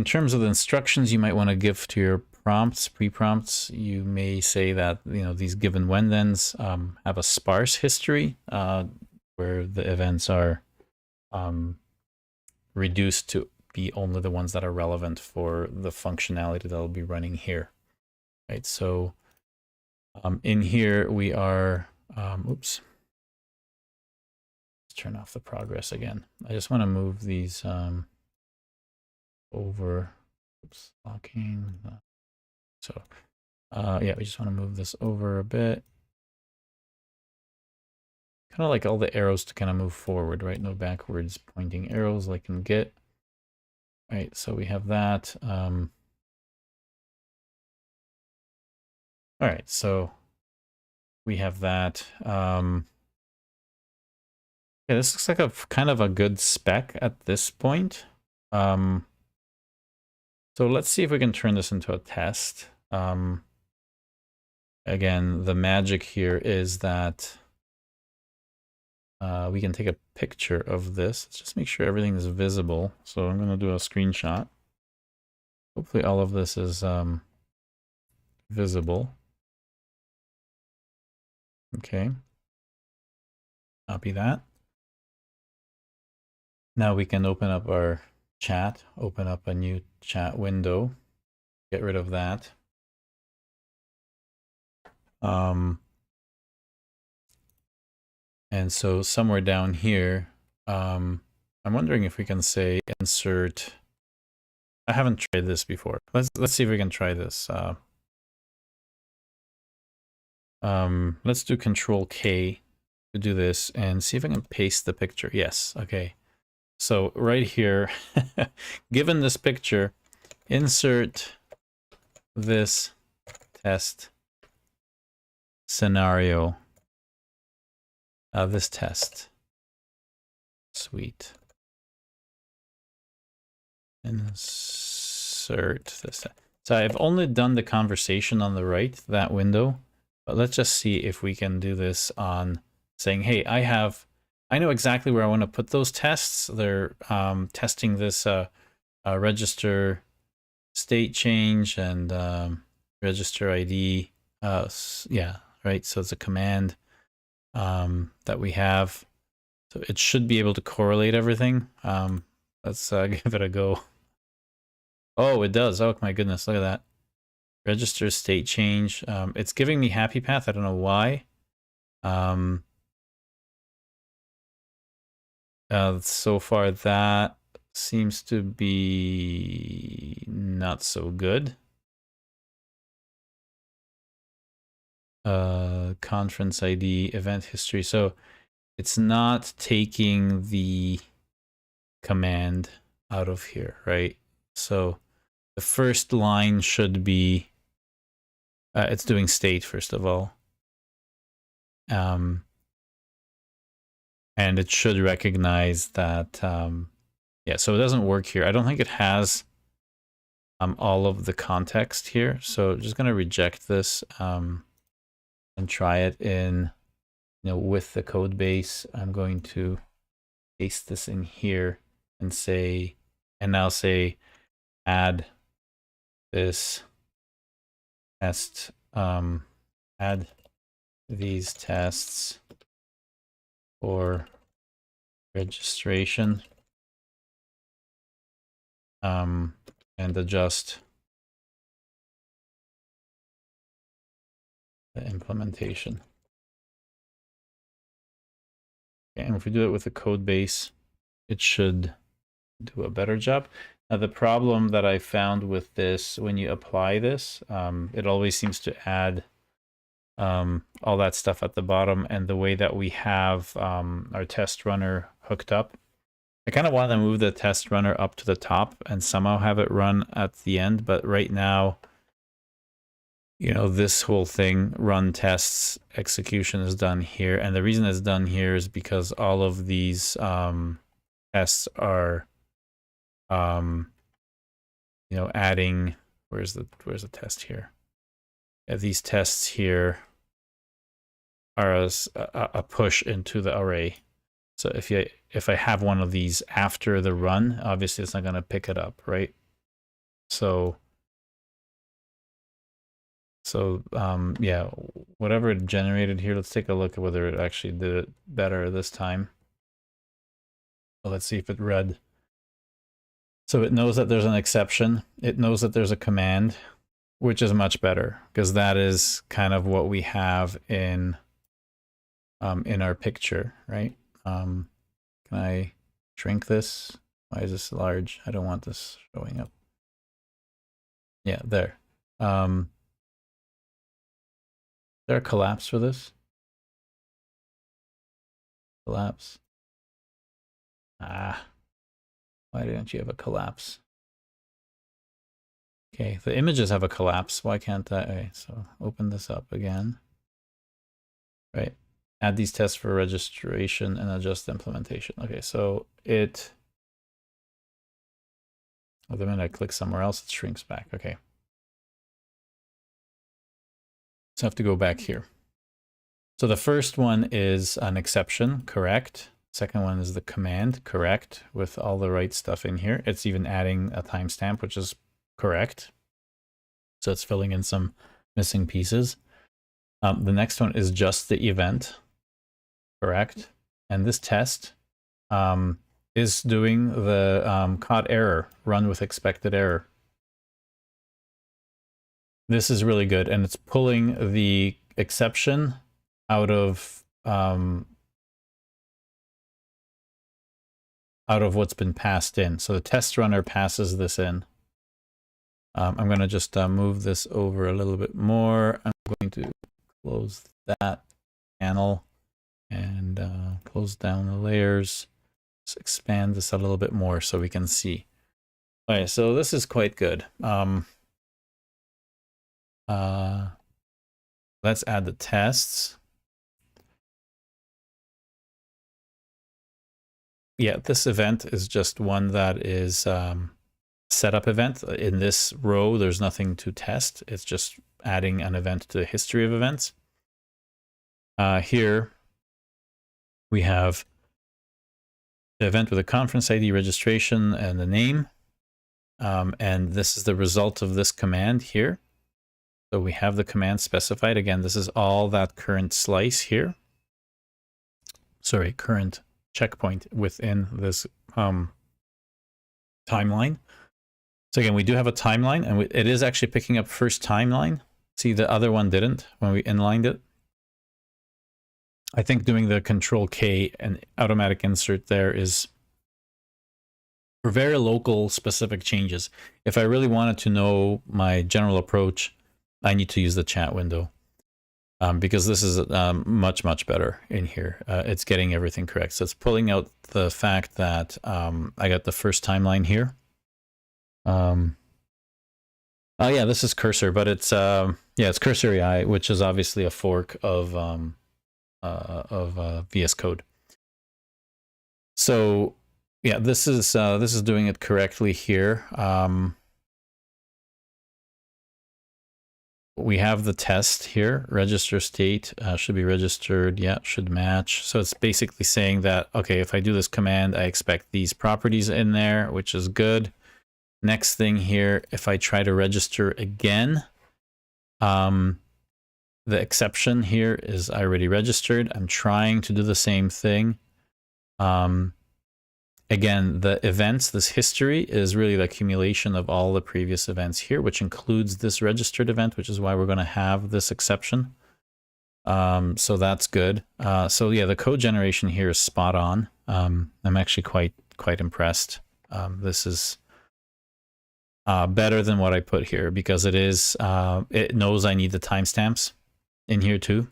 terms of the instructions you might want to give to your prompts, pre-prompts, you may say that, these given when-thens have a sparse history where the events are reduced to be only the ones that are relevant for the functionality that will be running here, right? So in here we are, oops, let's turn off the progress again. I just want to move these over, oops, locking. So yeah, we just want to move this over a bit. Kind of like all the arrows to kind of move forward, right? No backwards pointing arrows like in Git. Right, so we have that. All right, so we have that. Yeah, this looks like a kind of a good spec at this point. So let's see if we can turn this into a test. Again, the magic here is that we can take a picture of this. Let's just make sure everything is visible. So I'm going to do a screenshot. Hopefully all of this is visible. Okay. Copy that. Now we can open up our chat, open up a new chat window, get rid of that. And so somewhere down here, I'm wondering if we can say insert. I haven't tried this before. Let's see if we can try this. Let's do Control K to do this and see if I can paste the picture. Yes, okay. So right here, given this picture, insert this test scenario. This test. Sweet. Insert this. So I've only done the conversation on the right, that window, but let's just see if we can do this on saying, hey, I know exactly where I want to put those tests. They're testing this register state change and register ID. Yeah, right. So it's a command that we have. So it should be able to correlate everything. Let's give it a go. Oh, it does. Oh my goodness, look at that. Register state change. It's giving me happy path. I don't know why. So far that seems to be not so good. Conference ID, event history. So it's not taking the command out of here, right? So the first line should be, it's doing state first of all. And it should recognize that, yeah, so it doesn't work here. I don't think it has all of the context here. So I'm just going to reject this and try it in, with the code base. I'm going to paste this in here and say, and now say, add this test, add these tests for registration, and adjust the implementation. Okay, and if we do it with the code base, it should do a better job. Now, the problem that I found with this, when you apply this, it always seems to add all that stuff at the bottom, and the way that we have our test runner hooked up, I kind of want to move the test runner up to the top and somehow have it run at the end, but right now, this whole thing, run tests, execution is done here, and the reason it's done here is because all of these tests are adding, where's the test here? Yeah, these tests here are a push into the array. So if I have one of these after the run, obviously it's not going to pick it up, right? So yeah, whatever it generated here, let's take a look at whether it actually did it better this time. So let's see if it read. So it knows that there's an exception. It knows that there's a command, which is much better because that is kind of what we have in our picture, right? Can I shrink this? Why is this large? I don't want this showing up. Yeah, there. Is there a collapse for this? Collapse. Ah, why don't you have a collapse? Okay, the images have a collapse. Why can't I? Okay, so open this up again. Right. Add these tests for registration and adjust the implementation. Okay, so the minute I click somewhere else, it shrinks back. Okay. So I have to go back here. So the first one is an exception, correct. Second one is the command, correct, with all the right stuff in here. It's even adding a timestamp, which is correct. So it's filling in some missing pieces. The next one is just the event, correct. And this test is doing the caught error, run with expected error. This is really good, and it's pulling the exception out of what's been passed in. So the test runner passes this in. I'm going to just move this over a little bit more. I'm going to close that panel and close down the layers. Let's expand this a little bit more so we can see. All right, so this is quite good. Let's add the tests. Yeah, this event is just one that is setup event. In this row, there's nothing to test. It's just adding an event to the history of events. Here we have the event with a conference ID, registration, and the name. And this is the result of this command here. So we have the command specified. Again, this is all that current slice here. Sorry, current checkpoint within this timeline. So again, we do have a timeline, and it is actually picking up first timeline. See, the other one didn't when we inlined it. I think doing the Control-K and automatic insert there is for very local specific changes. If I really wanted to know my general approach, I need to use the chat window. because this is much, much better in here. It's getting everything correct. So it's pulling out the fact that I got the first timeline here. Oh yeah, this is Cursor, but it's it's Cursor AI, which is obviously a fork of VS Code. So yeah, this is doing it correctly here. We have the test here, register state, should be registered, yeah, should match. So it's basically saying that, okay, if I do this command, I expect these properties in there, which is good. Next thing here, if I try to register again, the exception here is I already registered. I'm trying to do the same thing. Again, the events, this history is really the accumulation of all the previous events here, which includes this registered event, which is why we're going to have this exception. So that's good. So yeah, the code generation here is spot on. I'm actually quite impressed. This is better than what I put here because it is it knows I need the timestamps in here too.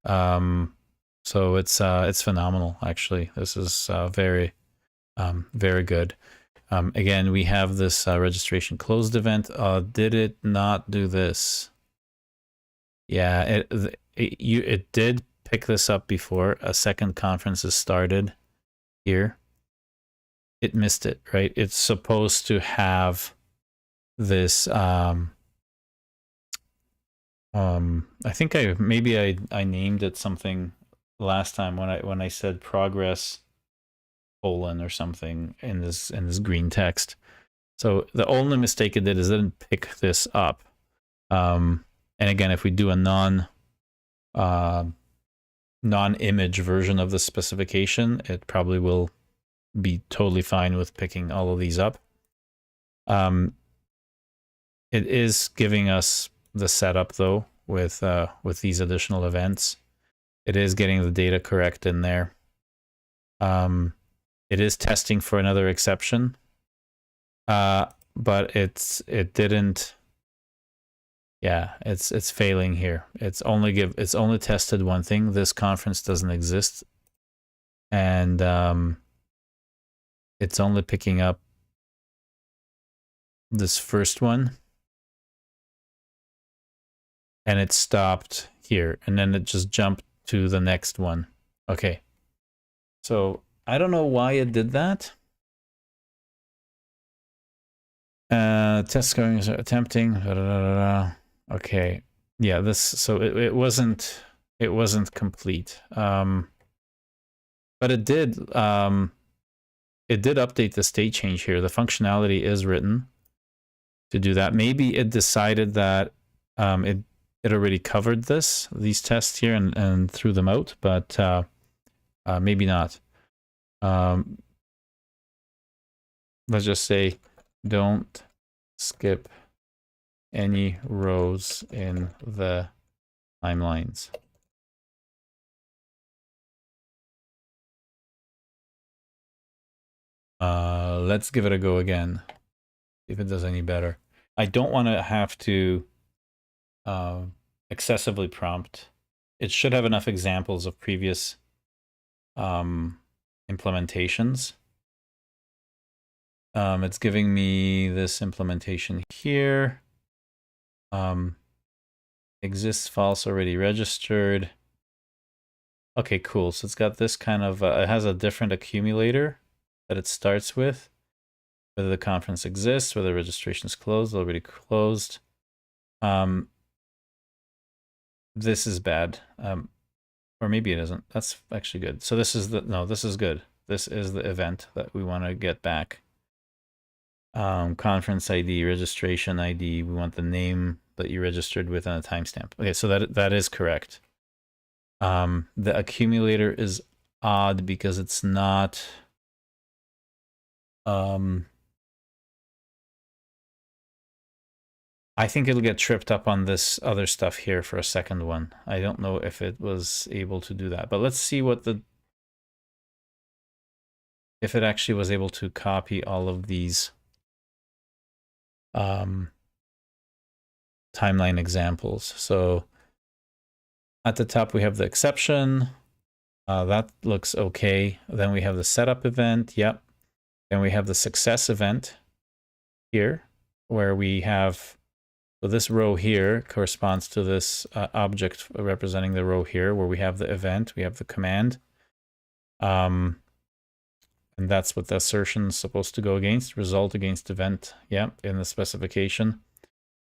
So it's phenomenal actually. This is very good. Again, we have this registration closed event. Did it not do this? Yeah, it did pick this up before a second conference is started here. It missed it, right? It's supposed to have this I think I named it something last time when I said progress colon or something in this green text. So the only mistake it did is it didn't pick this up. And again, if we do a non-image version of the specification, it probably will be totally fine with picking all of these up. It is giving us the setup though with these additional events. It is getting the data correct in there. It is testing for another exception, but it didn't. Yeah, it's failing here. It's only tested one thing. This conference doesn't exist, and it's only picking up this first one, and it stopped here, and then it just jumped to the next one. Okay, so I don't know why it did that. Test scoring is attempting. Okay, yeah, this so it wasn't complete. But it did update the state change here. The functionality is written to do that. Maybe it decided that it already covered these tests here and threw them out, but maybe not. Let's just say don't skip any rows in the timelines. Let's give it a go again, see if it does any better. I don't want to have to excessively prompt. It should have enough examples of previous implementations. It's giving me this implementation here. Exists false already registered. Okay, cool. So it's got this kind of, it has a different accumulator that it starts with. Whether the conference exists, whether registration is closed, already closed. This is bad. Or maybe it isn't. That's actually good. So this is this is good. This is the event that we want to get back. Conference ID, registration ID. We want the name that you registered with and a timestamp. Okay, so that is correct. The accumulator is odd because it's not. I think it'll get tripped up on this other stuff here for a second one. I don't know if it was able to do that, but let's see what if it actually was able to copy all of these timeline examples. So At the top, we have the exception. That looks okay. Then we have the setup event. Yep. Then we have the success event here, where we have, so this row here corresponds to this object representing the row here, where we have the event, we have the command. And that's what the assertion is supposed to go against, result against event. Yeah, in the specification.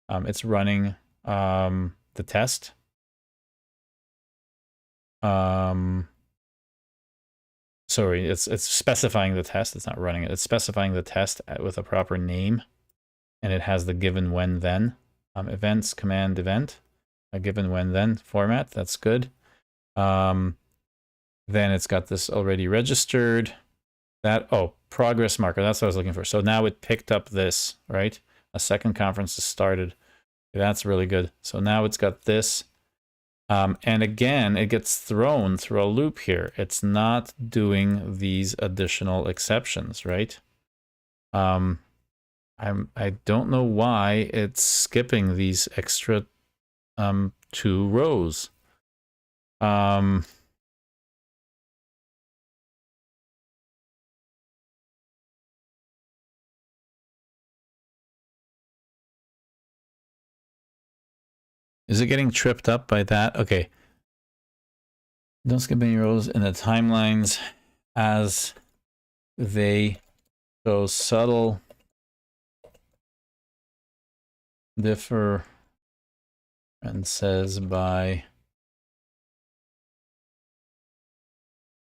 It's running the test. Sorry, it's specifying the test. It's not running it. It's specifying the test with a proper name, and it has the given when then events command event, a given when then format. That's good. Then it's got this already registered. That progress marker. That's what I was looking for. So now it picked up this, right? A second conference has started. That's really good. So now it's got this. And again, it gets thrown through a loop here. It's not doing these additional exceptions, right? I don't know why it's skipping these extra 2 rows. Is it getting tripped up by that? Okay. Don't skip any rows in the timelines as they show subtle differences by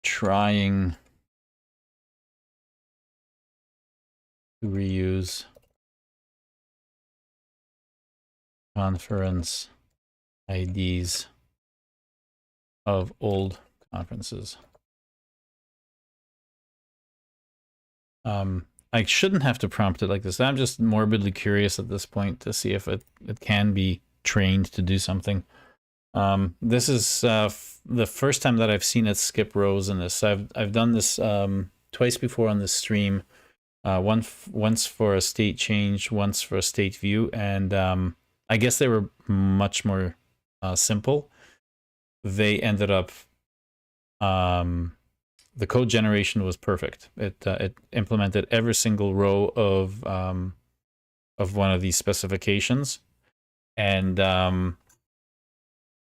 trying to reuse conference IDs of old conferences. I shouldn't have to prompt it like this. I'm just morbidly curious at this point to see if it can be trained to do something. This is the first time that I've seen it skip rows in this. I've done this twice before on this stream. Once for a state change, once for a state view, and I guess they were much more simple. They ended up, the code generation was perfect. It implemented every single row of one of these specifications, and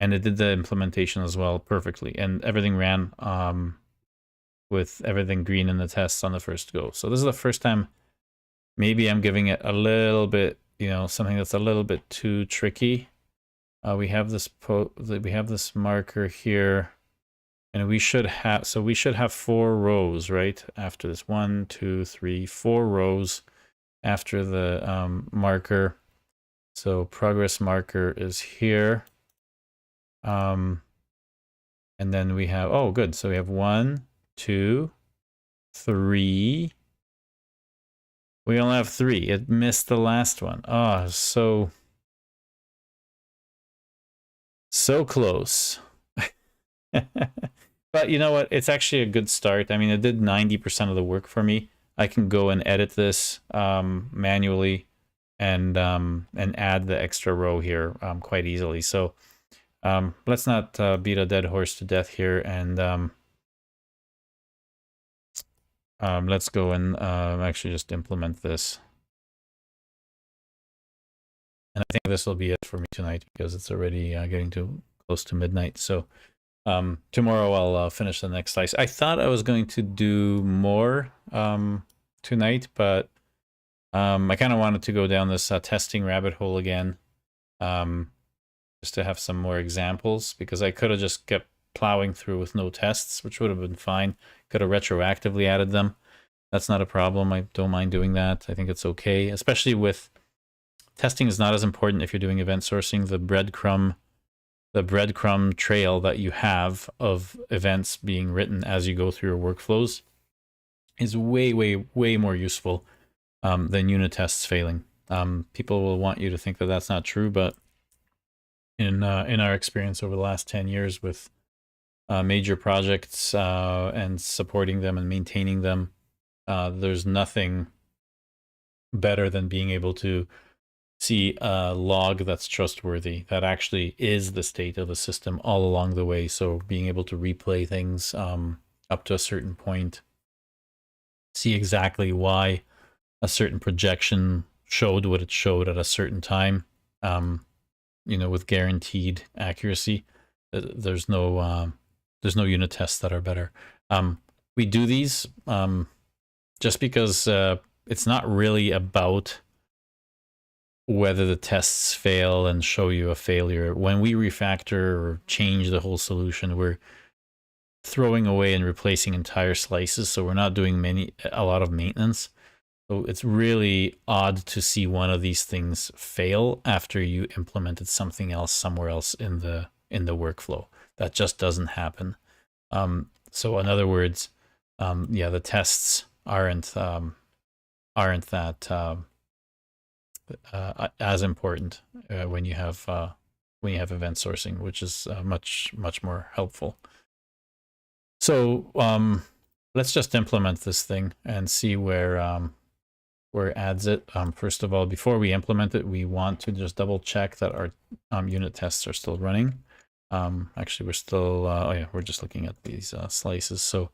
it did the implementation as well perfectly, and everything ran with everything green in the tests on the first go. So this is the first time maybe I'm giving it a little bit, something that's a little bit too tricky. We have this marker here, and we should have 4 rows right after this. 1, 2, 3, 4 rows after the marker. So progress marker is here. And then we have, oh good, so we have 1, 2, 3. We only have 3. It missed the last one. Oh, so close. But you know what? It's actually a good start. I mean, it did 90% of the work for me. I can go and edit this manually and add the extra row here quite easily. So let's not beat a dead horse to death here, and let's go and actually just implement this. And I think this will be it for me tonight because it's already getting too close to midnight. So tomorrow I'll finish the next slice. I thought I was going to do more tonight, but I kind of wanted to go down this testing rabbit hole again, just to have some more examples, because I could have just kept plowing through with no tests, which would have been fine. Could have retroactively added them. That's not a problem. I don't mind doing that. I think it's okay, especially with testing is not as important if you're doing event sourcing. The breadcrumb trail that you have of events being written as you go through your workflows is way, way, way more useful than unit tests failing. People will want you to think that that's not true, but in our experience over the last 10 years with major projects and supporting them and maintaining them, there's nothing better than being able to see a log that's trustworthy, that actually is the state of the system all along the way. So being able to replay things up to a certain point, see exactly why a certain projection showed what it showed at a certain time, with guaranteed accuracy. There's no unit tests that are better. We do these just because it's not really about whether the tests fail and show you a failure. When we refactor or change the whole solution, we're throwing away and replacing entire slices, so we're not doing a lot of maintenance. So it's really odd to see one of these things fail after you implemented something else somewhere else in the workflow. That just doesn't happen. So in other words, the tests aren't that as important when you have event sourcing, which is much more helpful. So let's just implement this thing and see where it adds it. First of all, before we implement it, we want to just double check that our unit tests are still running. Actually, we're still, we're just looking at these slices. So,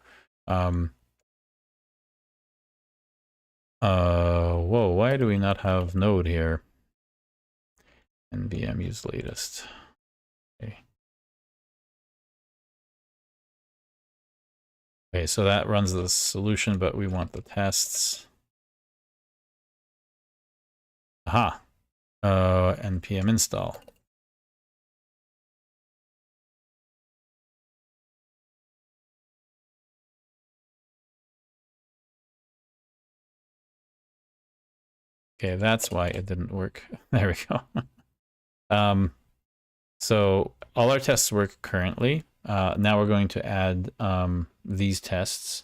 whoa, why do we not have node here? NVM use latest. Okay. Okay, so that runs the solution, but we want the tests. Aha. npm install. Okay, that's why it didn't work. There we go. So all our tests work currently. Now we're going to add these tests.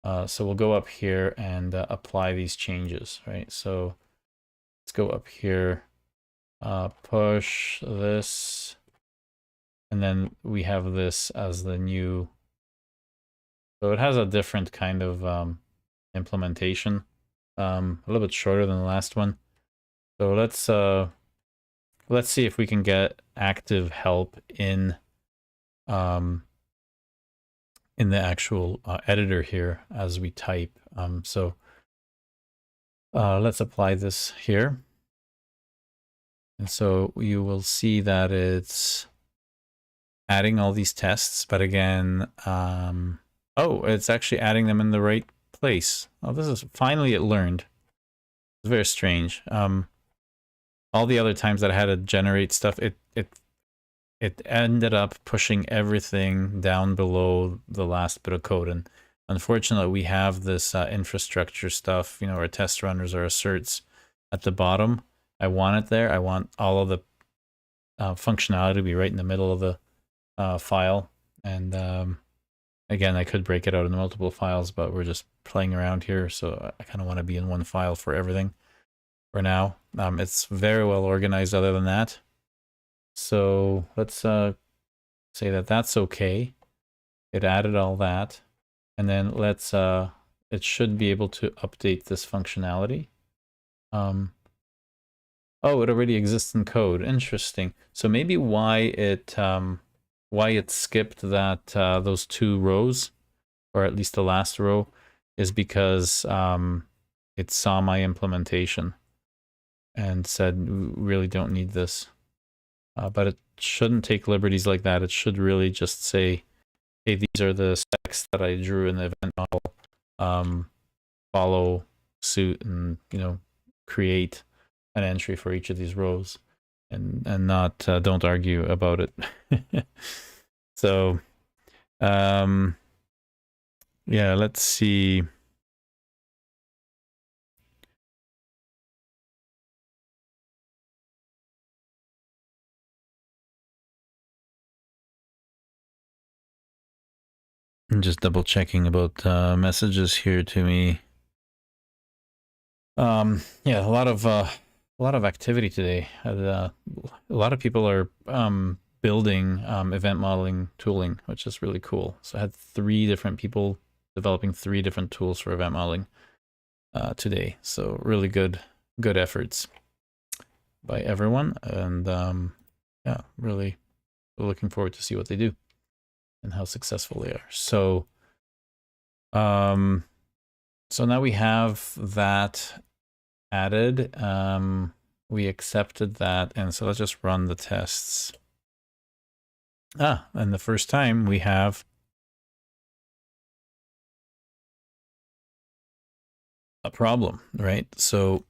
So we'll go up here and apply these changes, right? So let's go up here, push this, and then we have this as the new. So it has a different kind of implementation, a little bit shorter than the last one. So let's see if we can get active help in the actual editor here as we type. So let's apply this here. And so you will see that it's adding all these tests, but again, oh, it's actually adding them in the right place. Oh, this is finally it learned. It's very strange. All the other times that I had to generate stuff, it ended up pushing everything down below the last bit of code. And unfortunately, we have this infrastructure stuff, our test runners or asserts at the bottom. I want it there. I want all of the functionality to be right in the middle of the file. And again, I could break it out into multiple files, but we're just playing around here. So I kind of want to be in one file for everything for now. It's very well organized other than that. So let's say that that's okay. It added all that. And then let's, it should be able to update this functionality. Oh, it already exists in code. Interesting. So maybe why it skipped that those 2 rows, or at least the last row, is because it saw my implementation and said, we really don't need this. But it shouldn't take liberties like that. It should really just say, hey, these are the specs that I drew in the event model. Follow suit and, create an entry for each of these rows, and not don't argue about it. So yeah, let's see. I'm just double checking about messages here to me. Yeah, a lot of activity today. A lot of people are building event modeling tooling, which is really cool. So I had 3 different people developing 3 different tools for event modeling today. So really good efforts. by everyone, and yeah, really looking forward to see what they do and how successful they are. So so now we have that added. We accepted that, and so let's just run the tests. And the first time we have a problem, right? So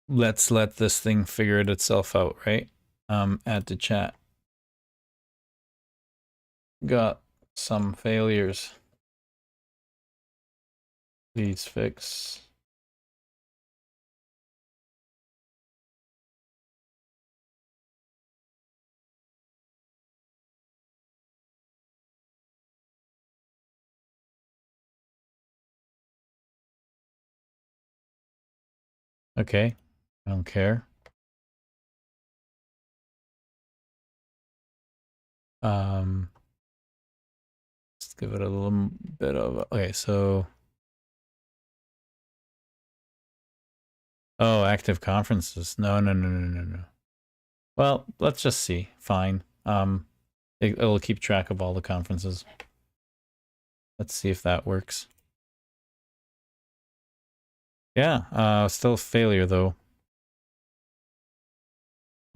let's let this thing figure it itself out, right? Add to chat. Got some failures. Please fix. Okay, I don't care. Let's give it a little bit of, okay, so. Oh, active conferences. No. Well, let's just see. Fine. It'll keep track of all the conferences. Let's see if that works. Yeah, still failure though.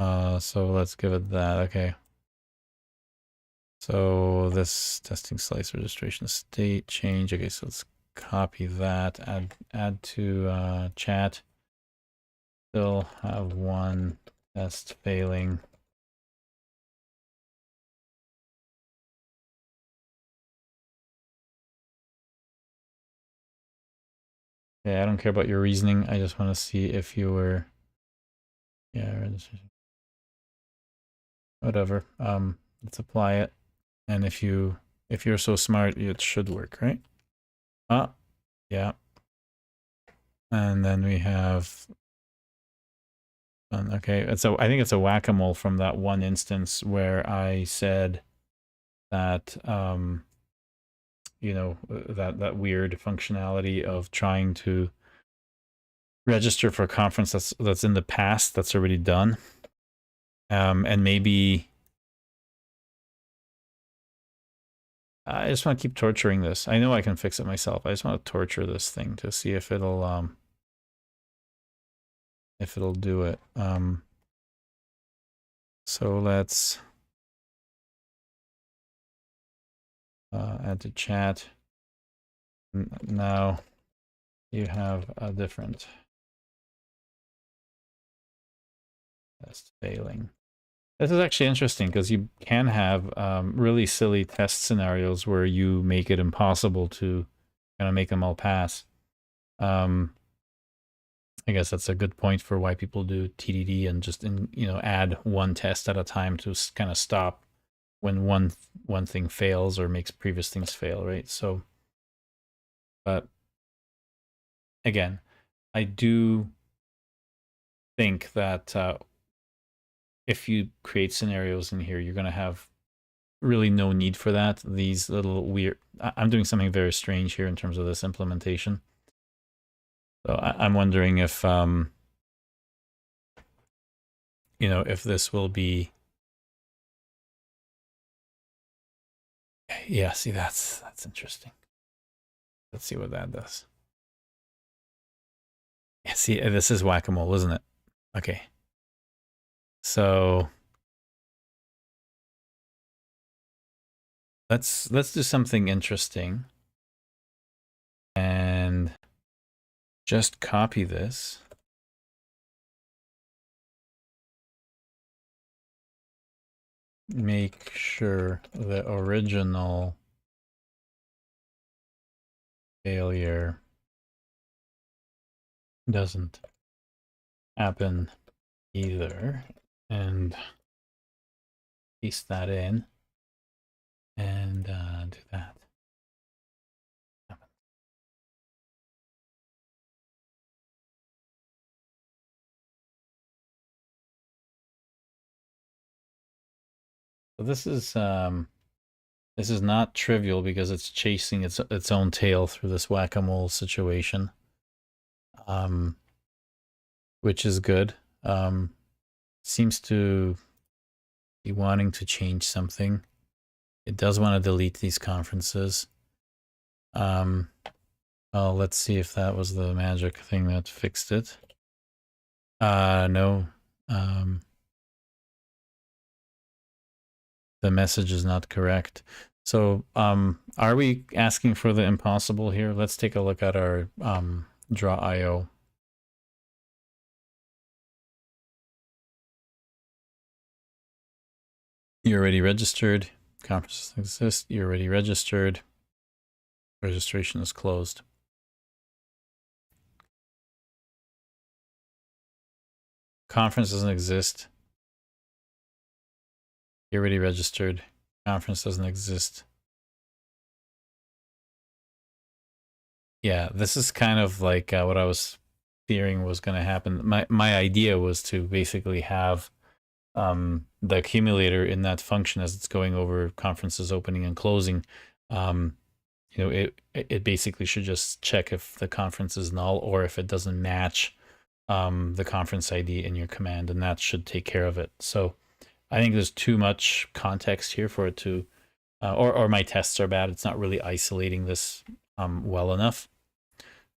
So let's give it that. Okay. So this testing slice registration state change. Okay, so let's copy that. Add to chat. Still have one test failing. Yeah, I don't care about your reasoning. I just want to see if you were. Yeah, registration. Whatever. Let's apply it. And if you're so smart, it should work, right? Yeah. And then we have, okay, I think it's a whack-a-mole from that one instance where I said that, you know, that weird functionality of trying to register for a conference that's in the past, that's already done. And maybe I just want to keep torturing this. I know I can fix it myself. I just want to torture this thing to see if it'll do it. So let's add to chat. Now you have a different test failing. This is actually interesting because you can have really silly test scenarios where you make it impossible to kind of make them all pass. I guess that's a good point for why people do TDD and just add one test at a time to kind of stop when one thing fails or makes previous things fail, right? So, but again, I do think that if you create scenarios in here, you're going to have really no need for that. These little weird, I'm doing something very strange here in terms of this implementation. So I'm wondering if, if this will be, yeah, see, that's interesting. Let's see what that does. Yeah, see, this is whack-a-mole, isn't it? Okay. So let's do something interesting and just copy this. Make sure the original failure doesn't happen either, and paste that in and do that. So this is not trivial because it's chasing its own tail through this whack-a-mole situation. which is good. Seems to be wanting to change something. It does want to delete these conferences. Well, let's see if that was the magic thing that fixed it. No. The message is not correct. So, are we asking for the impossible here? Let's take a look at our draw.io. You're already registered. Conference exists. You're already registered. Registration is closed. Conference doesn't exist. You're already registered. Conference doesn't exist. Yeah, this is kind of like what I was fearing was going to happen. My idea was to basically have the accumulator in that function as it's going over conferences opening and closing. You know, it basically should just check if the conference is null or if it doesn't match the conference ID in your command, and that should take care of it. So I think there's too much context here for it to, or my tests are bad. It's not really isolating this well enough.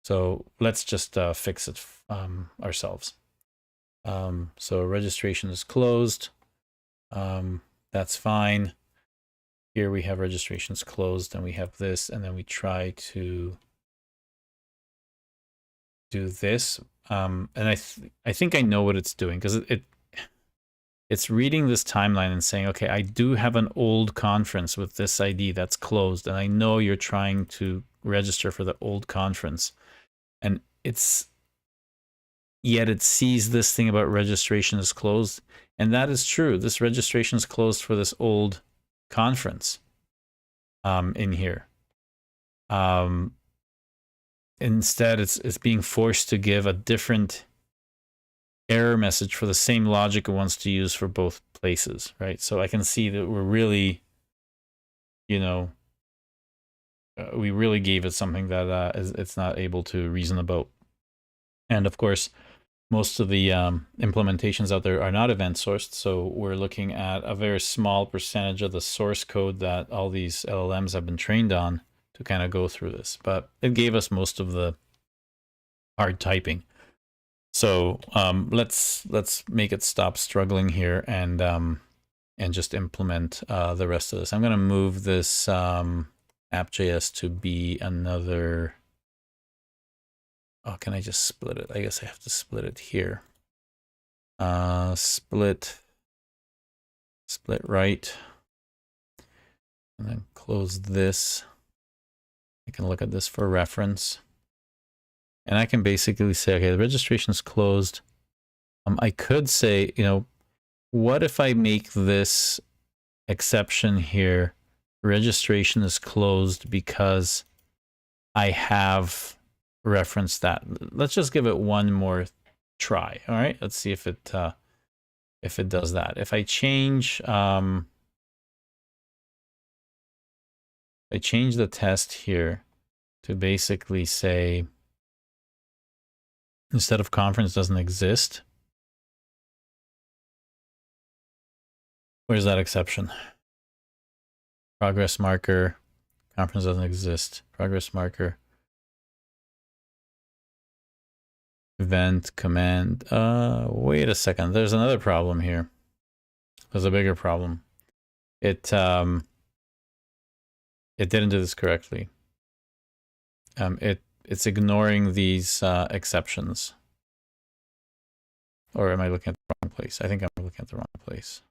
So let's just fix it ourselves. So registration is closed. That's fine. Here we have registrations closed, and we have this, and then we try to do this. And I think I know what it's doing, because it's reading this timeline and saying, okay, I do have an old conference with this ID that's closed, and I know you're trying to register for the old conference. And yet it sees this thing about registration is closed. And that is true. This registration is closed for this old conference in here. Instead, it's being forced to give a different error message for the same logic it wants to use for both places, right? So I can see that we're really, you know, we really gave it something that it's not able to reason about. And of course, most of the implementations out there are not event sourced, so we're looking at a very small percentage of the source code that all these LLMs have been trained on to kind of go through this. But it gave us most of the hard typing. So let's make it stop struggling here and just implement the rest of this. I'm going to move this app.js to be another. Oh, can I just split it? I guess I have to split it here. Split right. And then close this. I can look at this for reference. And I can basically say, okay, the registration is closed. I could say, you know, what if I make this exception here, registration is closed because I have referenced that. Let's just give it one more try. All right, let's see if it does that. If I change the test here to basically say, instead of conference doesn't exist, where's that exception? Progress marker, conference doesn't exist, progress marker. Event command. Wait a second. There's another problem here. There's a bigger problem. It didn't do this correctly. It's ignoring these exceptions. Or am I looking at the wrong place? I think I'm looking at the wrong place.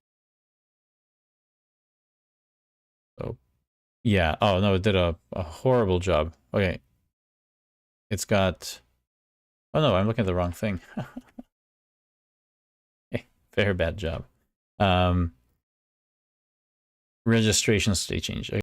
So yeah. Oh no, it did a horrible job. Okay. It's got. Oh no, I'm looking at the wrong thing. Very bad job. Registration state change.